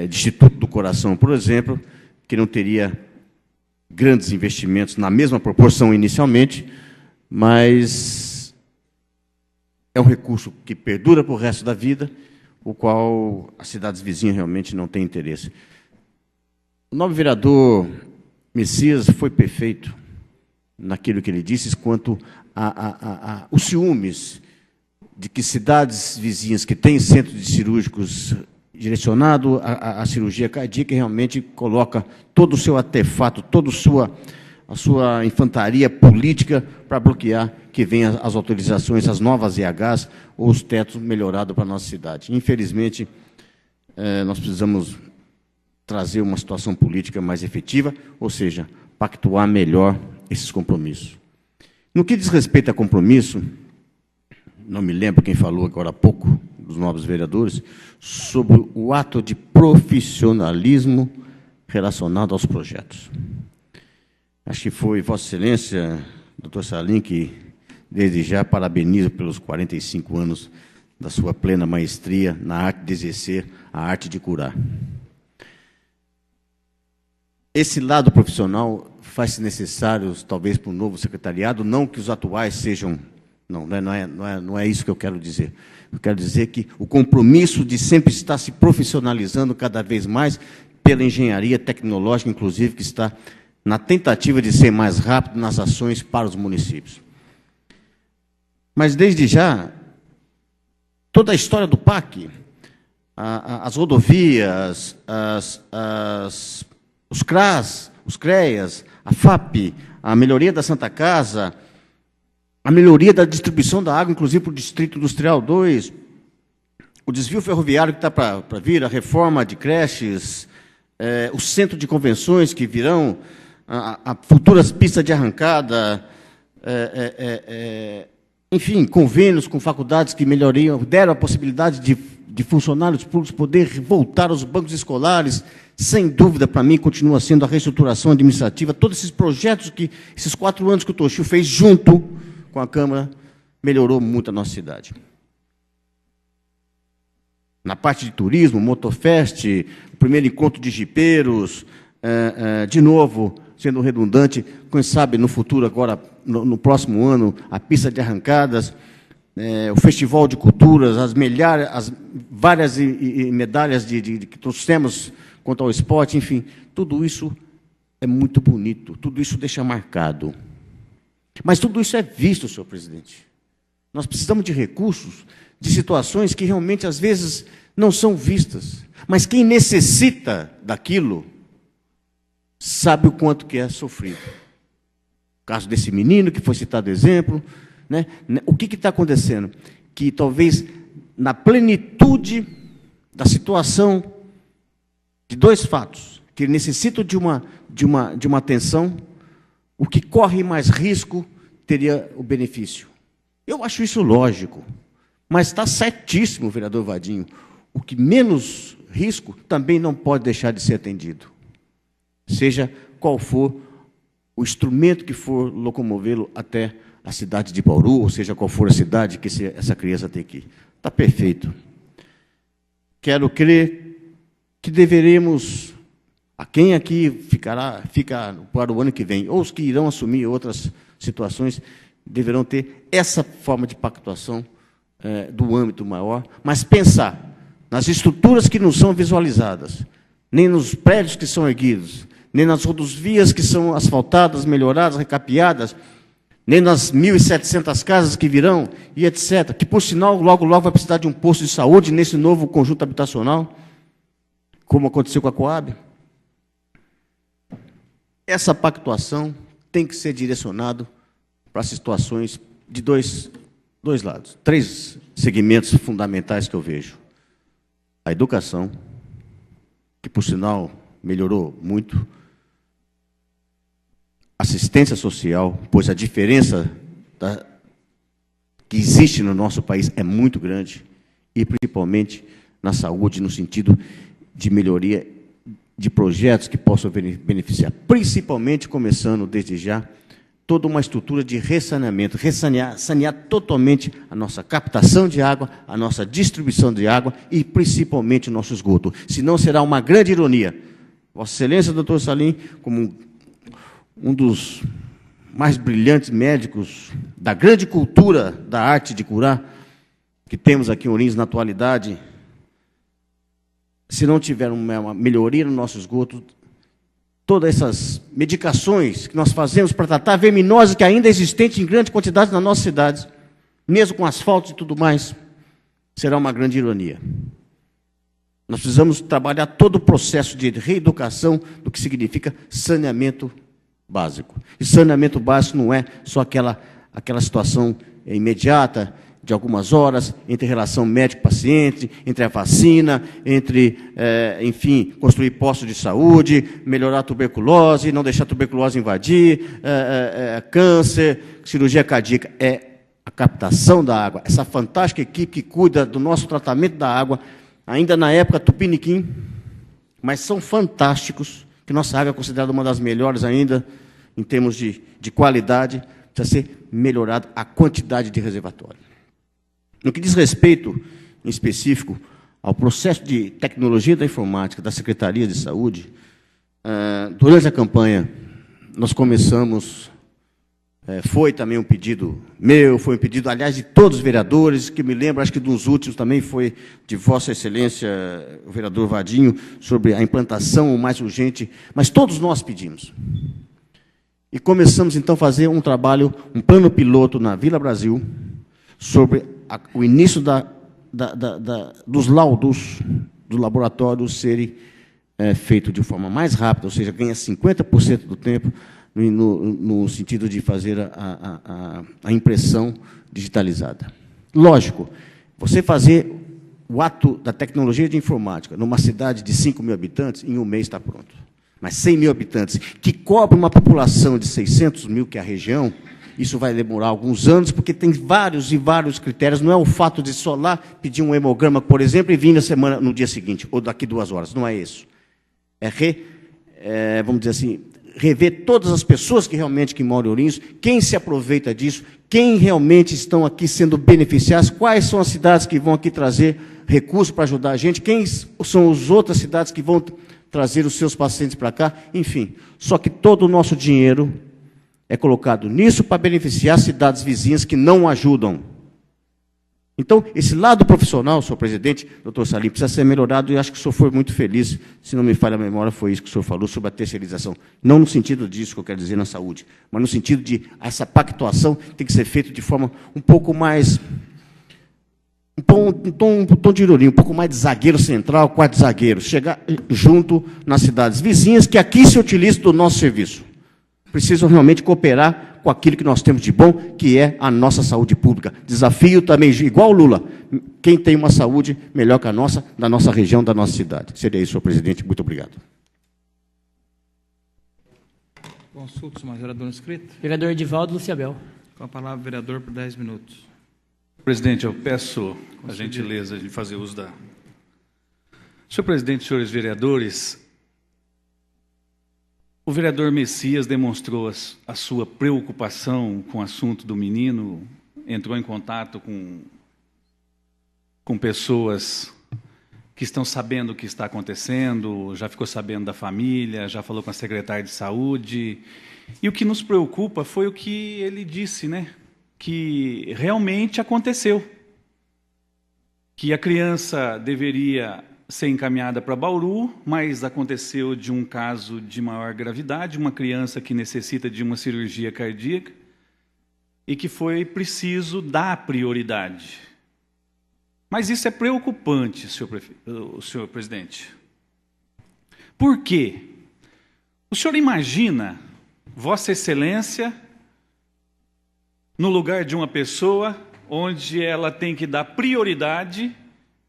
de Instituto do Coração, por exemplo, que não teria grandes investimentos na mesma proporção inicialmente, mas é um recurso que perdura para o resto da vida, o qual as cidades vizinhas realmente não têm interesse. O nobre vereador Messias foi perfeito naquilo que ele disse quanto os ciúmes de que cidades vizinhas que têm centros de cirúrgicos direcionado à cirurgia cardíaca realmente coloca todo o seu artefato, toda a sua infantaria política para bloquear que venham as autorizações, as novas EHs ou os tetos melhorados para a nossa cidade. Infelizmente, nós precisamos trazer uma situação política mais efetiva, ou seja, pactuar melhor esses compromissos. No que diz respeito a compromisso, não me lembro quem falou agora há pouco, dos nobres vereadores, sobre o ato de profissionalismo relacionado aos projetos. Acho que foi Vossa Excelência, doutor Salim, que desde já parabenizo pelos 45 anos da sua plena maestria na arte de exercer a arte de curar. Esse lado profissional faz-se necessário, talvez, para um novo secretariado, não que os atuais sejam... Não é isso que eu quero dizer. Eu quero dizer que o compromisso de sempre estar se profissionalizando cada vez mais pela engenharia tecnológica, inclusive, que está na tentativa de ser mais rápido nas ações para os municípios. Mas, desde já, toda a história do PAC, as rodovias, os CRAS, os CREAS, a FAP, a melhoria da Santa Casa, a melhoria da distribuição da água, inclusive para o Distrito Industrial 2, o desvio ferroviário que está para vir, a reforma de creches, o centro de convenções que virão, a futuras pistas de arrancada, enfim, convênios com faculdades que melhoriam, deram a possibilidade de funcionários públicos poder voltar aos bancos escolares, sem dúvida, para mim, continua sendo a reestruturação administrativa, todos esses projetos que, esses 4 anos que o Toshio fez junto com a Câmara, melhorou muito a nossa cidade. Na parte de turismo, Motofest, o primeiro encontro de jipeiros, de novo, sendo redundante, quem sabe no futuro, agora, no próximo ano, a pista de arrancadas, o Festival de Culturas, as várias medalhas que trouxemos quanto ao esporte, enfim, tudo isso é muito bonito, tudo isso deixa marcado. Mas tudo isso é visto, senhor presidente. Nós precisamos de recursos, de situações que realmente, às vezes, não são vistas. Mas quem necessita daquilo, sabe o quanto que é sofrido. O caso desse menino, que foi citado exemplo, né? O que está acontecendo? Que talvez, na plenitude da situação, de 2 fatos, que necessitam de uma atenção, o que corre mais risco teria o benefício. Eu acho isso lógico, mas está certíssimo, vereador Vadinho. O que menos risco também não pode deixar de ser atendido. Seja qual for o instrumento que for locomovê-lo até a cidade de Bauru, ou seja, qual for a cidade que essa criança tem que ir. Está perfeito. Quero crer que deveremos... A quem aqui fica para o ano que vem, ou os que irão assumir outras situações, deverão ter essa forma de pactuação do âmbito maior, mas pensar nas estruturas que não são visualizadas, nem nos prédios que são erguidos, nem nas rodovias que são asfaltadas, melhoradas, recapeadas, nem nas 1.700 casas que virão, e etc., que, por sinal, logo, logo vai precisar de um posto de saúde nesse novo conjunto habitacional, como aconteceu com a Coab. Essa pactuação tem que ser direcionada para situações de dois lados. 3 segmentos fundamentais que eu vejo. A educação, que, por sinal, melhorou muito. Assistência social, pois a diferença que existe no nosso país é muito grande, e principalmente na saúde, no sentido de melhoria de projetos que possam beneficiar, principalmente começando desde já, toda uma estrutura de ressaneamento, sanear totalmente a nossa captação de água, a nossa distribuição de água e principalmente o nosso esgoto. Senão será uma grande ironia. Vossa Excelência, doutor Salim, como um dos mais brilhantes médicos da grande cultura da arte de curar que temos aqui em Ourinhos na atualidade, se não tiver uma melhoria no nosso esgoto, todas essas medicações que nós fazemos para tratar verminoses que ainda existem em grande quantidade nas nossas cidades, mesmo com asfalto e tudo mais, será uma grande ironia. Nós precisamos trabalhar todo o processo de reeducação do que significa saneamento básico. E saneamento básico não é só aquela situação imediata, de algumas horas, entre relação médico-paciente, entre a vacina, entre, enfim, construir postos de saúde, melhorar a tuberculose, não deixar a tuberculose invadir, câncer, cirurgia cardíaca. É a captação da água. Essa fantástica equipe que cuida do nosso tratamento da água, ainda na época tupiniquim, mas são fantásticos, que nossa água é considerada uma das melhores ainda, em termos de qualidade, precisa ser melhorada a quantidade de reservatório. No que diz respeito, em específico, ao processo de tecnologia da informática da Secretaria de Saúde, durante a campanha, nós começamos, foi também um pedido meu, foi um pedido, aliás, de todos os vereadores, que me lembro, acho que dos últimos também foi de Vossa Excelência, o vereador Vadinho, sobre a implantação mais urgente, mas todos nós pedimos. E começamos, então, a fazer um trabalho, um plano piloto na Vila Brasil, sobre o início dos laudos do laboratório serem feitos de forma mais rápida, ou seja, ganha 50% do tempo no sentido de fazer a impressão digitalizada. Lógico, você fazer o ato da tecnologia de informática numa cidade de 5 mil habitantes, em um mês está pronto. Mas 100 mil habitantes, que cobre uma população de 600 mil, que é a região, isso vai demorar alguns anos, porque tem vários e vários critérios. Não é o fato de só lá pedir um hemograma, por exemplo, e vir na semana, no dia seguinte, ou daqui 2 horas. Não é isso. Vamos dizer assim, rever todas as pessoas que realmente moram em Ourinhos, quem se aproveita disso, quem realmente estão aqui sendo beneficiados, quais são as cidades que vão aqui trazer recursos para ajudar a gente, quem são as outras cidades que vão trazer os seus pacientes para cá, enfim. Só que todo o nosso dinheiro é colocado nisso para beneficiar cidades vizinhas que não ajudam. Então, esse lado profissional, senhor presidente, doutor Salim, precisa ser melhorado, e acho que o senhor foi muito feliz, se não me falha a memória, foi isso que o senhor falou sobre a terceirização. Não no sentido disso que eu quero dizer na saúde, mas no sentido de essa pactuação tem que ser feita de forma um pouco mais... um tom de ironia, um pouco mais de zagueiro central, quarto zagueiro, chegar junto nas cidades vizinhas que aqui se utilizam do nosso serviço. Precisam realmente cooperar com aquilo que nós temos de bom, que é a nossa saúde pública. Desafio também, igual o Lula, quem tem uma saúde melhor que a nossa, da nossa região, da nossa cidade. Seria isso, senhor presidente. Muito obrigado. Consulta o vereador inscrito. Vereador Edivaldo Luciabel. Com a palavra, vereador, por 10 minutos. Presidente, eu peço a gentileza de fazer uso da... Senhor presidente, senhores vereadores, o vereador Messias demonstrou a sua preocupação com o assunto do menino, entrou em contato com pessoas que estão sabendo o que está acontecendo, já ficou sabendo da família, já falou com a secretária de saúde. E o que nos preocupa foi o que ele disse, né? Que realmente aconteceu. Que a criança deveria ser encaminhada para Bauru, mas aconteceu de um caso de maior gravidade, uma criança que necessita de uma cirurgia cardíaca e que foi preciso dar prioridade. Mas isso é preocupante, senhor presidente. Por quê? O senhor imagina Vossa Excelência no lugar de uma pessoa onde ela tem que dar prioridade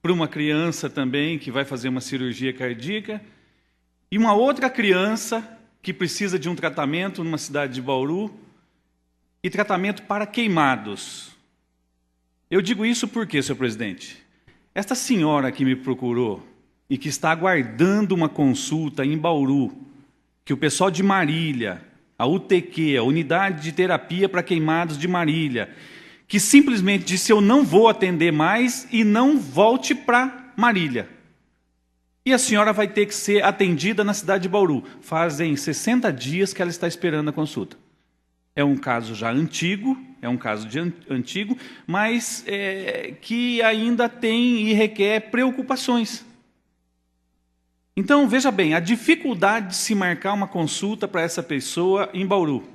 para uma criança também que vai fazer uma cirurgia cardíaca e uma outra criança que precisa de um tratamento numa cidade de Bauru e tratamento para queimados. Eu digo isso porque, senhor presidente, esta senhora que me procurou e que está aguardando uma consulta em Bauru, que o pessoal de Marília, a UTQ, a Unidade de Terapia para Queimados de Marília, que simplesmente disse: eu não vou atender mais e não volte para Marília. E a senhora vai ter que ser atendida na cidade de Bauru. Fazem 60 dias que ela está esperando a consulta. É um caso já antigo, antigo, mas que ainda tem e requer preocupações. Então, veja bem, a dificuldade de se marcar uma consulta para essa pessoa em Bauru.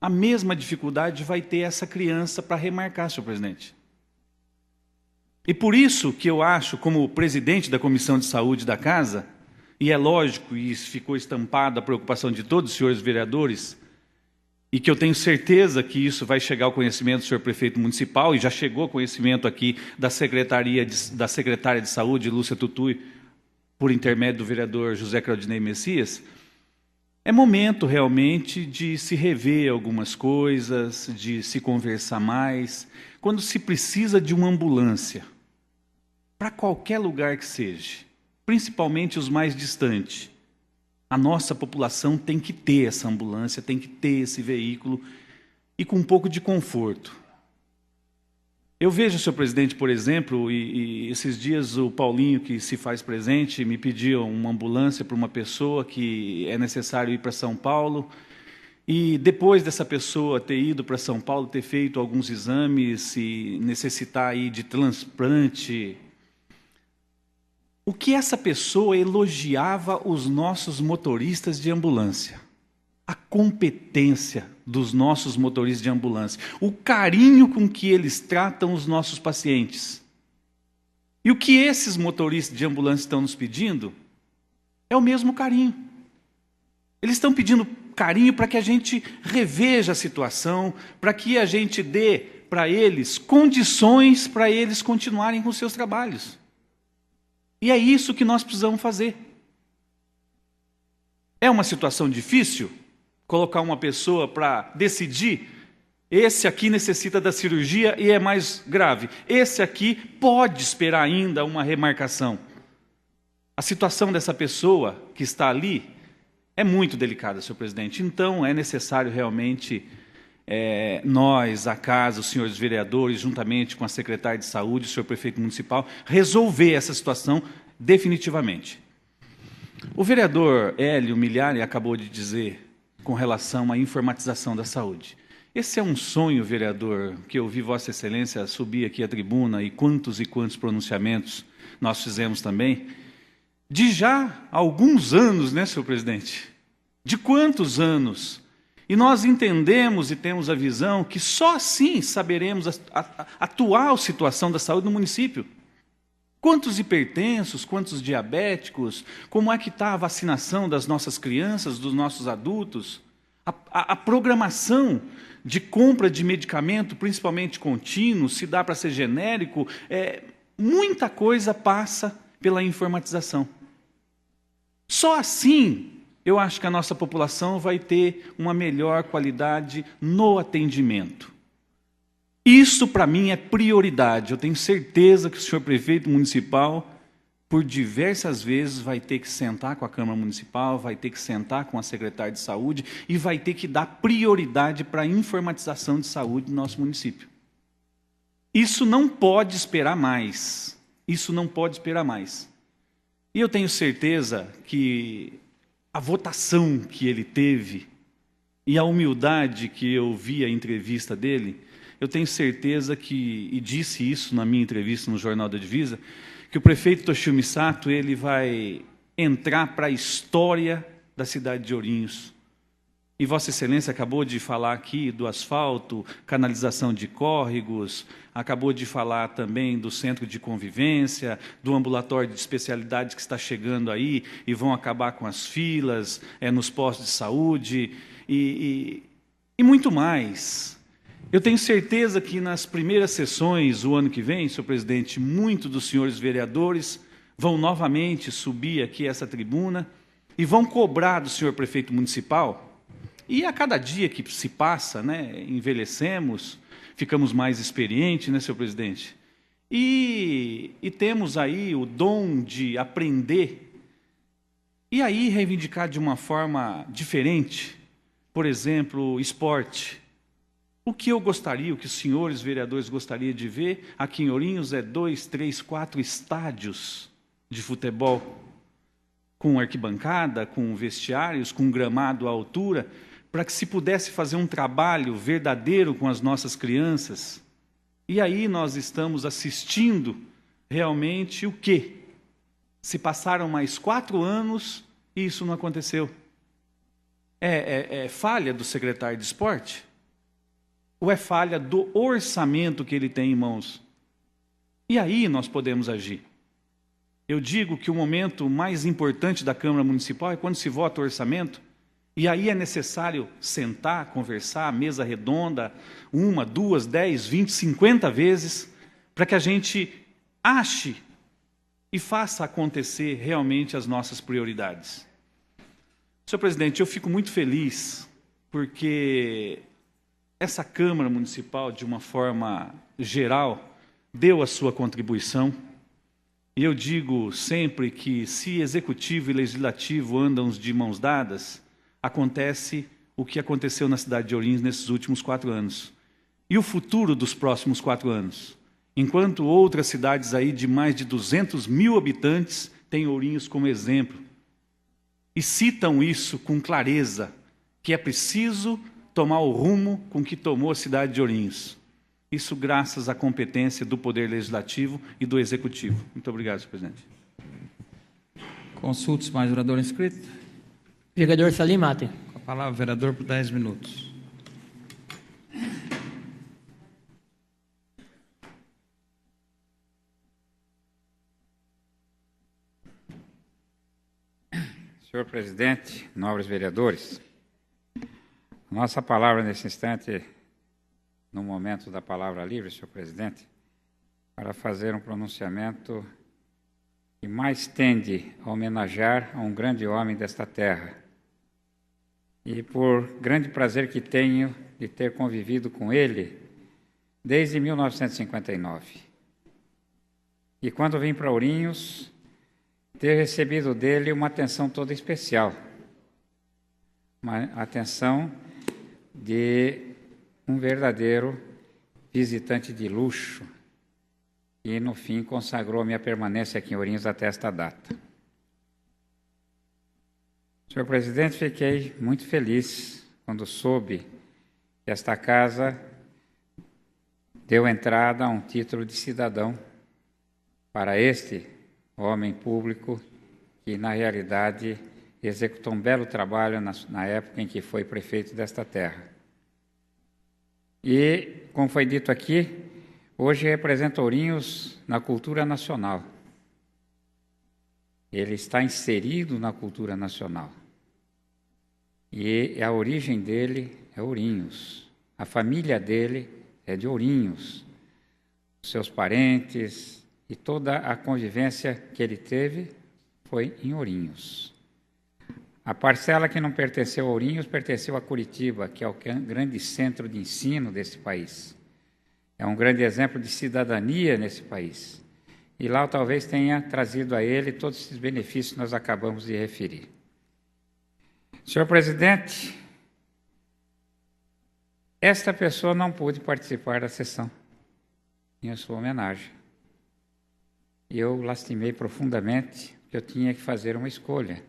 A mesma dificuldade vai ter essa criança para remarcar, senhor presidente. E por isso que eu acho, como presidente da Comissão de Saúde da Casa, e é lógico, e isso ficou estampado a preocupação de todos os senhores vereadores, e que eu tenho certeza que isso vai chegar ao conhecimento do senhor prefeito municipal, e já chegou ao conhecimento aqui da secretária de Saúde, Lúcia Tutui, por intermédio do vereador José Claudinei Messias, é momento realmente de se rever algumas coisas, de se conversar mais, quando se precisa de uma ambulância, para qualquer lugar que seja, principalmente os mais distantes. A nossa população tem que ter essa ambulância, tem que ter esse veículo, e com um pouco de conforto. Eu vejo, senhor presidente, por exemplo, e esses dias o Paulinho, que se faz presente, me pediu uma ambulância para uma pessoa que é necessário ir para São Paulo, e depois dessa pessoa ter ido para São Paulo, ter feito alguns exames e necessitar aí de transplante, o que essa pessoa elogiava os nossos motoristas de ambulância? A competência dos nossos motoristas de ambulância, o carinho com que eles tratam os nossos pacientes. E o que esses motoristas de ambulância estão nos pedindo é o mesmo carinho. Eles estão pedindo carinho para que a gente reveja a situação, para que a gente dê para eles condições para eles continuarem com seus trabalhos. E é isso que nós precisamos fazer. É uma situação difícil colocar uma pessoa para decidir: esse aqui necessita da cirurgia e é mais grave, esse aqui pode esperar ainda uma remarcação. A situação dessa pessoa que está ali é muito delicada, senhor presidente. Então, é necessário realmente nós, a casa, os senhores vereadores, juntamente com a secretária de saúde, o senhor prefeito municipal, resolver essa situação definitivamente. O vereador Hélio Miliari acabou de dizer com relação à informatização da saúde. Esse é um sonho, vereador, que eu vi Vossa Excelência subir aqui à tribuna, e quantos pronunciamentos nós fizemos também, de já alguns anos, né, senhor presidente? De quantos anos? E nós entendemos e temos a visão que só assim saberemos a atual situação da saúde no município. Quantos hipertensos, quantos diabéticos, como é que está a vacinação das nossas crianças, dos nossos adultos, a programação de compra de medicamento, principalmente contínuo, se dá para ser genérico, muita coisa passa pela informatização. Só assim, eu acho que a nossa população vai ter uma melhor qualidade no atendimento. Isso, para mim, é prioridade. Eu tenho certeza que o senhor prefeito municipal, por diversas vezes, vai ter que sentar com a Câmara Municipal, vai ter que sentar com a secretária de saúde e vai ter que dar prioridade para a informatização de saúde no nosso município. Isso não pode esperar mais. Isso não pode esperar mais. E eu tenho certeza que a votação que ele teve e a humildade que eu vi a entrevista dele, eu tenho certeza que, e disse isso na minha entrevista no Jornal da Divisa, que o prefeito Toshio Misato, ele vai entrar para a história da cidade de Ourinhos. E Vossa Excelência acabou de falar aqui do asfalto, canalização de córregos, acabou de falar também do centro de convivência, do ambulatório de especialidades que está chegando aí e vão acabar com as filas nos postos de saúde e muito mais. Eu tenho certeza que nas primeiras sessões do ano que vem, senhor presidente, muitos dos senhores vereadores vão novamente subir aqui essa tribuna e vão cobrar do senhor prefeito municipal. E a cada dia que se passa, né, envelhecemos, ficamos mais experientes, né, senhor presidente? E temos aí o dom de aprender e aí reivindicar de uma forma diferente, por exemplo, esporte. O que eu gostaria, o que os senhores vereadores gostariam de ver aqui em Ourinhos é 2, 3, 4 estádios de futebol, com arquibancada, com vestiários, com gramado à altura, para que se pudesse fazer um trabalho verdadeiro com as nossas crianças. E aí nós estamos assistindo realmente o quê? Se passaram mais 4 anos e isso não aconteceu. É falha do secretário de esporte? Ou é falha do orçamento que ele tem em mãos? E aí nós podemos agir. Eu digo que o momento mais importante da Câmara Municipal é quando se vota o orçamento, e aí é necessário sentar, conversar, mesa redonda, 1, 2, 10, 20, 50 vezes, para que a gente ache e faça acontecer realmente as nossas prioridades. Senhor presidente, eu fico muito feliz, porque essa Câmara Municipal, de uma forma geral, deu a sua contribuição. E eu digo sempre que, se executivo e legislativo andam de mãos dadas, acontece o que aconteceu na cidade de Ourinhos nesses últimos 4 anos. E o futuro dos próximos 4 anos? Enquanto outras cidades aí de mais de 200 mil habitantes têm Ourinhos como exemplo. E citam isso com clareza, que é preciso tomar o rumo com que tomou a cidade de Ourinhos. Isso graças à competência do Poder Legislativo e do Executivo. Muito obrigado, senhor presidente. Consultos mais orador inscrito. Vereador Salim Matem. Com a palavra, vereador, por 10 minutos. Senhor presidente, nobres vereadores, nossa palavra nesse instante, no momento da palavra livre, senhor presidente, para fazer um pronunciamento que mais tende a homenagear a um grande homem desta terra. E por grande prazer que tenho de ter convivido com ele desde 1959. E quando vim para Ourinhos, ter recebido dele uma atenção toda especial. Uma atenção de um verdadeiro visitante de luxo, e no fim consagrou a minha permanência aqui em Ourinhos até esta data. Senhor presidente, fiquei muito feliz quando soube que esta casa deu entrada a um título de cidadão para este homem público que, na realidade, executou um belo trabalho na época em que foi prefeito desta terra. E, como foi dito aqui, hoje representa Ourinhos na cultura nacional. Ele está inserido na cultura nacional. E a origem dele é Ourinhos. A família dele é de Ourinhos. Seus parentes e toda a convivência que ele teve foi em Ourinhos. A parcela que não pertenceu a Ourinhos pertenceu a Curitiba, que é o grande centro de ensino desse país. É um grande exemplo de cidadania nesse país. E lá talvez tenha trazido a ele todos esses benefícios que nós acabamos de referir. Senhor presidente, esta pessoa não pôde participar da sessão em sua homenagem. E eu lastimei profundamente que eu tinha que fazer uma escolha.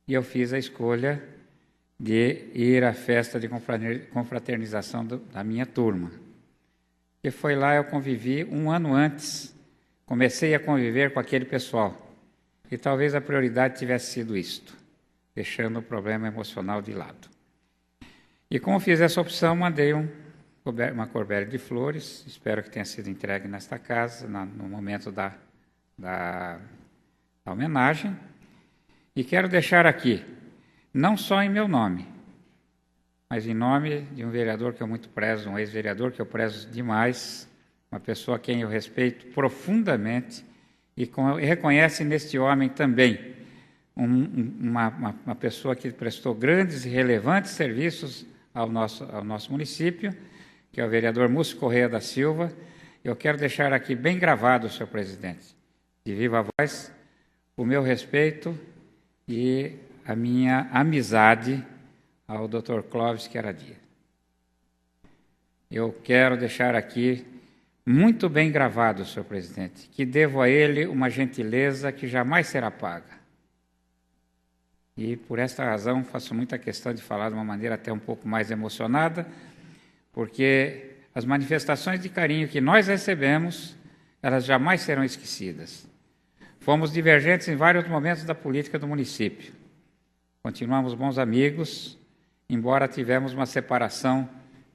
E eu fiz a escolha de ir à festa de confraternização da minha turma. E foi lá, eu convivi 1 ano antes, comecei a conviver com aquele pessoal. E talvez a prioridade tivesse sido isto, deixando o problema emocional de lado. E como fiz essa opção, mandei uma corbelha de flores, espero que tenha sido entregue nesta casa, no momento da homenagem. E quero deixar aqui, não só em meu nome, mas em nome de um vereador que eu muito prezo, um ex-vereador que eu prezo demais, uma pessoa a quem eu respeito profundamente e reconhece neste homem também uma pessoa que prestou grandes e relevantes serviços ao nosso município, que é o vereador Múcio Correia da Silva. Eu quero deixar aqui bem gravado, senhor presidente, de viva voz, o meu respeito e a minha amizade ao Dr. Clóvis Queradia. Eu quero deixar aqui muito bem gravado, senhor presidente, que devo a ele uma gentileza que jamais será paga. E, por esta razão, faço muita questão de falar de uma maneira até um pouco mais emocionada, porque as manifestações de carinho que nós recebemos, elas jamais serão esquecidas. Fomos divergentes em vários momentos da política do município. Continuamos bons amigos, embora tivemos uma separação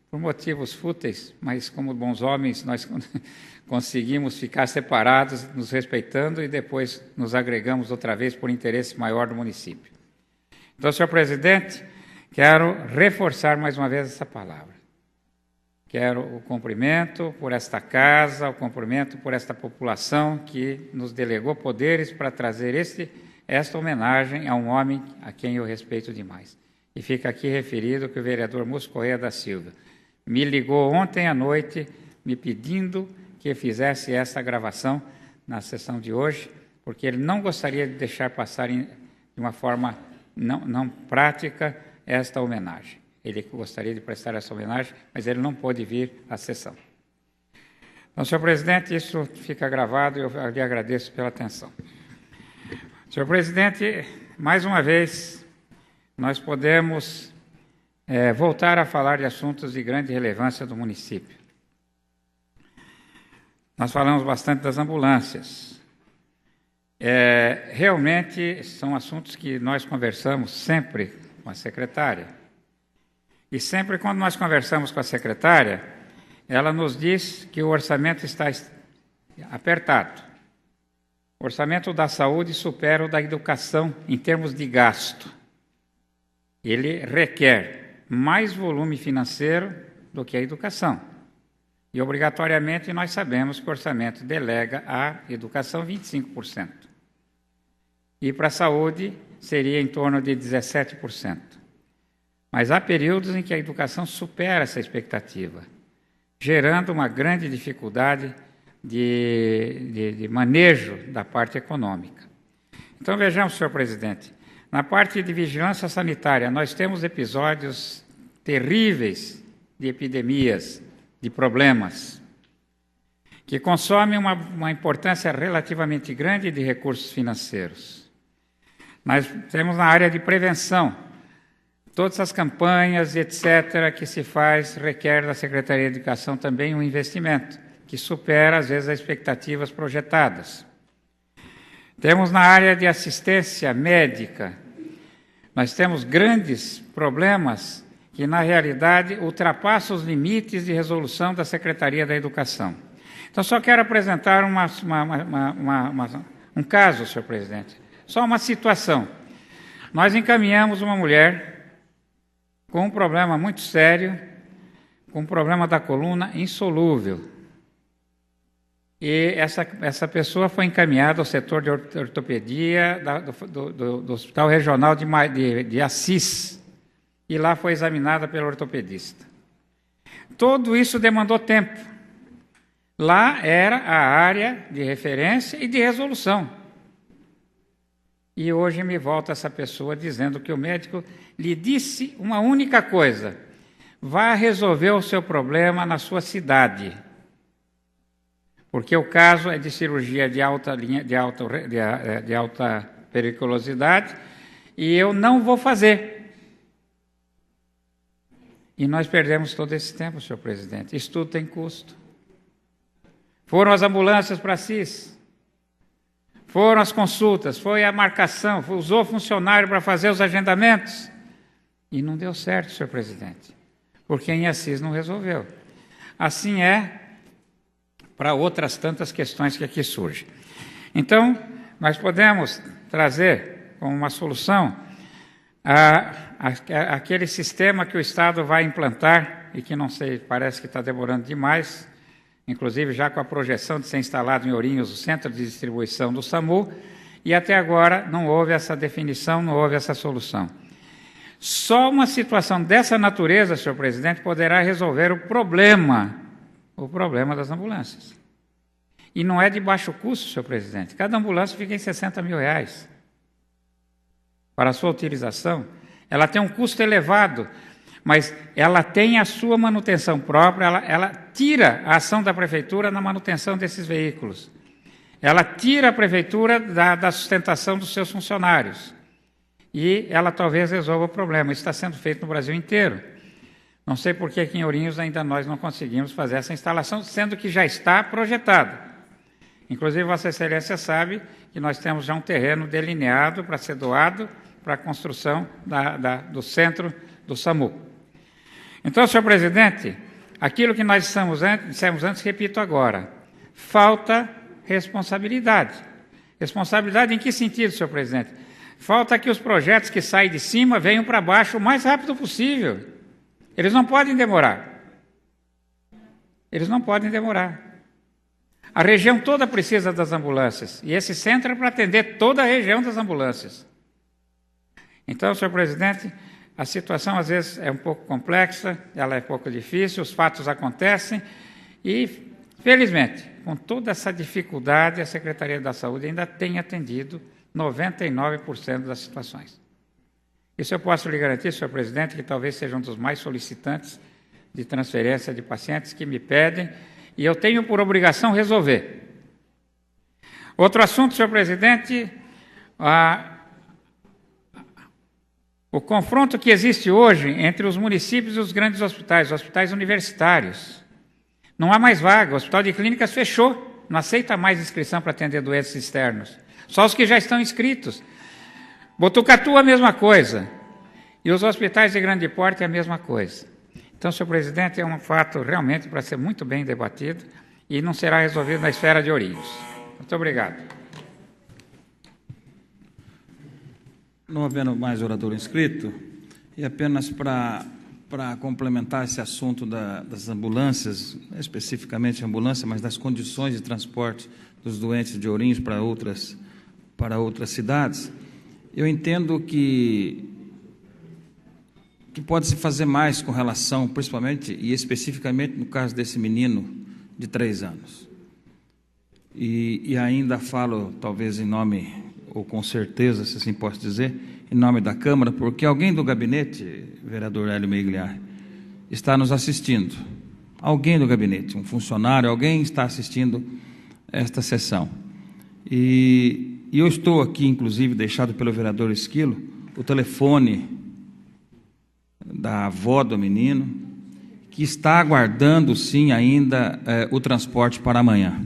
por motivos fúteis, mas como bons homens nós conseguimos ficar separados, nos respeitando e depois nos agregamos outra vez por interesse maior do município. Então, senhor presidente, quero reforçar mais uma vez essa palavra. Quero o cumprimento por esta casa, o cumprimento por esta população que nos delegou poderes para trazer esta homenagem a um homem a quem eu respeito demais. E fica aqui referido que o vereador Múcio Correia da Silva me ligou ontem à noite me pedindo que fizesse essa gravação na sessão de hoje, porque ele não gostaria de deixar passar de uma forma não prática esta homenagem. Ele gostaria de prestar essa homenagem, mas ele não pôde vir à sessão. Então, senhor presidente, isso fica gravado e eu lhe agradeço pela atenção. Senhor presidente, mais uma vez, nós podemos voltar a falar de assuntos de grande relevância do município. Nós falamos bastante das ambulâncias. Realmente são assuntos que nós conversamos sempre com a secretária. E sempre quando nós conversamos com a secretária, ela nos diz que o orçamento está apertado. O orçamento da saúde supera o da educação em termos de gasto. Ele requer mais volume financeiro do que a educação. E, obrigatoriamente, nós sabemos que o orçamento delega à educação 25%. E para a saúde seria em torno de 17%. Mas há períodos em que a educação supera essa expectativa, gerando uma grande dificuldade de manejo da parte econômica. Então, vejamos, senhor presidente, na parte de vigilância sanitária, nós temos episódios terríveis de epidemias, de problemas, que consomem uma importância relativamente grande de recursos financeiros. Nós temos na área de prevenção, todas as campanhas, etc., que se faz, requer da Secretaria de Educação também um investimento, que supera, às vezes, as expectativas projetadas. Temos na área de assistência médica, nós temos grandes problemas que, na realidade, ultrapassam os limites de resolução da Secretaria da Educação. Então, só quero apresentar um caso, senhor presidente, só uma situação. Nós encaminhamos uma mulher com um problema muito sério, com um problema da coluna insolúvel. E essa pessoa foi encaminhada ao setor de ortopedia do Hospital Regional de Assis, e lá foi examinada pelo ortopedista. Tudo isso demandou tempo. Lá era a área de referência e de resolução. E hoje me volta essa pessoa dizendo que o médico lhe disse uma única coisa: vá resolver o seu problema na sua cidade. Porque o caso é de cirurgia de alta periculosidade e eu não vou fazer. E nós perdemos todo esse tempo, senhor presidente. Isso tudo tem custo. Foram as ambulâncias para Assis, foram as consultas, foi a marcação, usou funcionário para fazer os agendamentos. E não deu certo, senhor presidente, porque em Assis não resolveu. Assim é para outras tantas questões que aqui surgem. Então, nós podemos trazer como uma solução aquele sistema que o Estado vai implantar e que, não sei, parece que está demorando demais, inclusive já com a projeção de ser instalado em Ourinhos o centro de distribuição do SAMU, e até agora não houve essa definição, não houve essa solução. Só uma situação dessa natureza, senhor presidente, poderá resolver o problema das ambulâncias. E não é de baixo custo, senhor presidente. Cada ambulância fica em R$60 mil para a sua utilização. Ela tem um custo elevado, mas ela tem a sua manutenção própria, ela tira a ação da prefeitura na manutenção desses veículos. Ela tira a prefeitura da sustentação dos seus funcionários. E ela talvez resolva o problema. Isso está sendo feito no Brasil inteiro. Não sei por que aqui em Ourinhos ainda nós não conseguimos fazer essa instalação, sendo que já está projetado. Inclusive, Vossa Excelência sabe que nós temos já um terreno delineado para ser doado para a construção do centro do SAMU. Então, senhor presidente, aquilo que nós dissemos antes, repito agora, falta responsabilidade. Responsabilidade em que sentido, senhor presidente? Falta que os projetos que saem de cima venham para baixo o mais rápido possível. Eles não podem demorar. Eles não podem demorar. A região toda precisa das ambulâncias, e esse centro é para atender toda a região das ambulâncias. Então, senhor presidente, a situação às vezes é um pouco complexa, ela é um pouco difícil, os fatos acontecem, e, felizmente, com toda essa dificuldade, a Secretaria da Saúde ainda tem atendido 99% das situações. Isso eu posso lhe garantir, senhor presidente, que talvez seja um dos mais solicitantes de transferência de pacientes que me pedem, e eu tenho por obrigação resolver. Outro assunto, senhor presidente, o confronto que existe hoje entre os municípios e os grandes hospitais universitários. Não há mais vaga, o Hospital de Clínicas fechou, não aceita mais inscrição para atender doentes externos. Só os que já estão inscritos. Botucatu, a mesma coisa. E os hospitais de grande porte, a mesma coisa. Então, senhor presidente, é um fato realmente para ser muito bem debatido e não será resolvido na esfera de Ourinhos. Muito obrigado. Não havendo mais orador inscrito, e apenas para complementar esse assunto das ambulâncias, especificamente a ambulância, mas das condições de transporte dos doentes de Ourinhos para outras cidades, eu entendo que pode-se fazer mais com relação, principalmente e especificamente no caso desse menino de 3 anos. E ainda falo, talvez em nome, ou com certeza, se assim posso dizer, em nome da Câmara, porque alguém do gabinete, vereador Hélio Migliar, está nos assistindo. Alguém do gabinete, um funcionário, alguém está assistindo esta sessão. E eu estou aqui, inclusive, deixado pelo vereador Esquilo, o telefone da avó do menino, que está aguardando, sim, ainda o transporte para amanhã.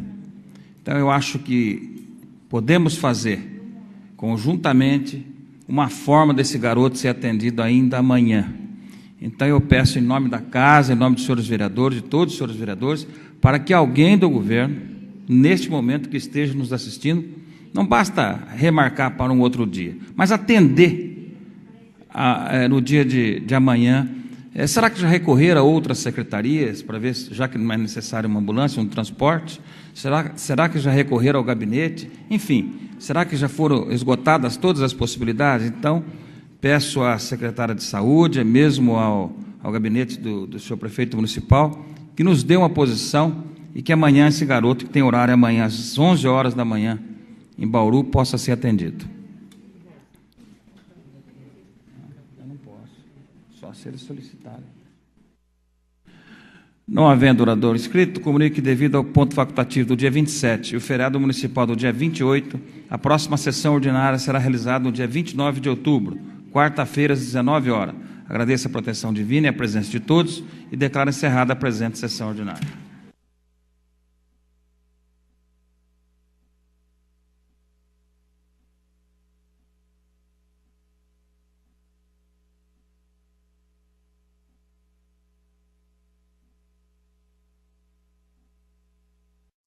Então, eu acho que podemos fazer, conjuntamente, uma forma desse garoto ser atendido ainda amanhã. Então, eu peço, em nome da casa, em nome dos senhores vereadores, de todos os senhores vereadores, para que alguém do governo, neste momento que esteja nos assistindo, não basta remarcar para um outro dia, mas atender no dia de amanhã. Será que já recorreram a outras secretarias para ver, já que não é necessário uma ambulância, um transporte? Será que já recorreram ao gabinete? Enfim, será que já foram esgotadas todas as possibilidades? Então, peço à secretária de Saúde, mesmo ao gabinete do senhor prefeito municipal, que nos dê uma posição e que amanhã esse garoto, que tem horário amanhã às 11 horas da manhã, em Bauru, possa ser atendido. Eu não posso, só se eles solicitarem. Não havendo orador inscrito, comunico que, devido ao ponto facultativo do dia 27 e o feriado municipal do dia 28, a próxima sessão ordinária será realizada no dia 29 de outubro, quarta-feira, às 19 horas. Agradeço a proteção divina e a presença de todos e declaro encerrada a presente sessão ordinária.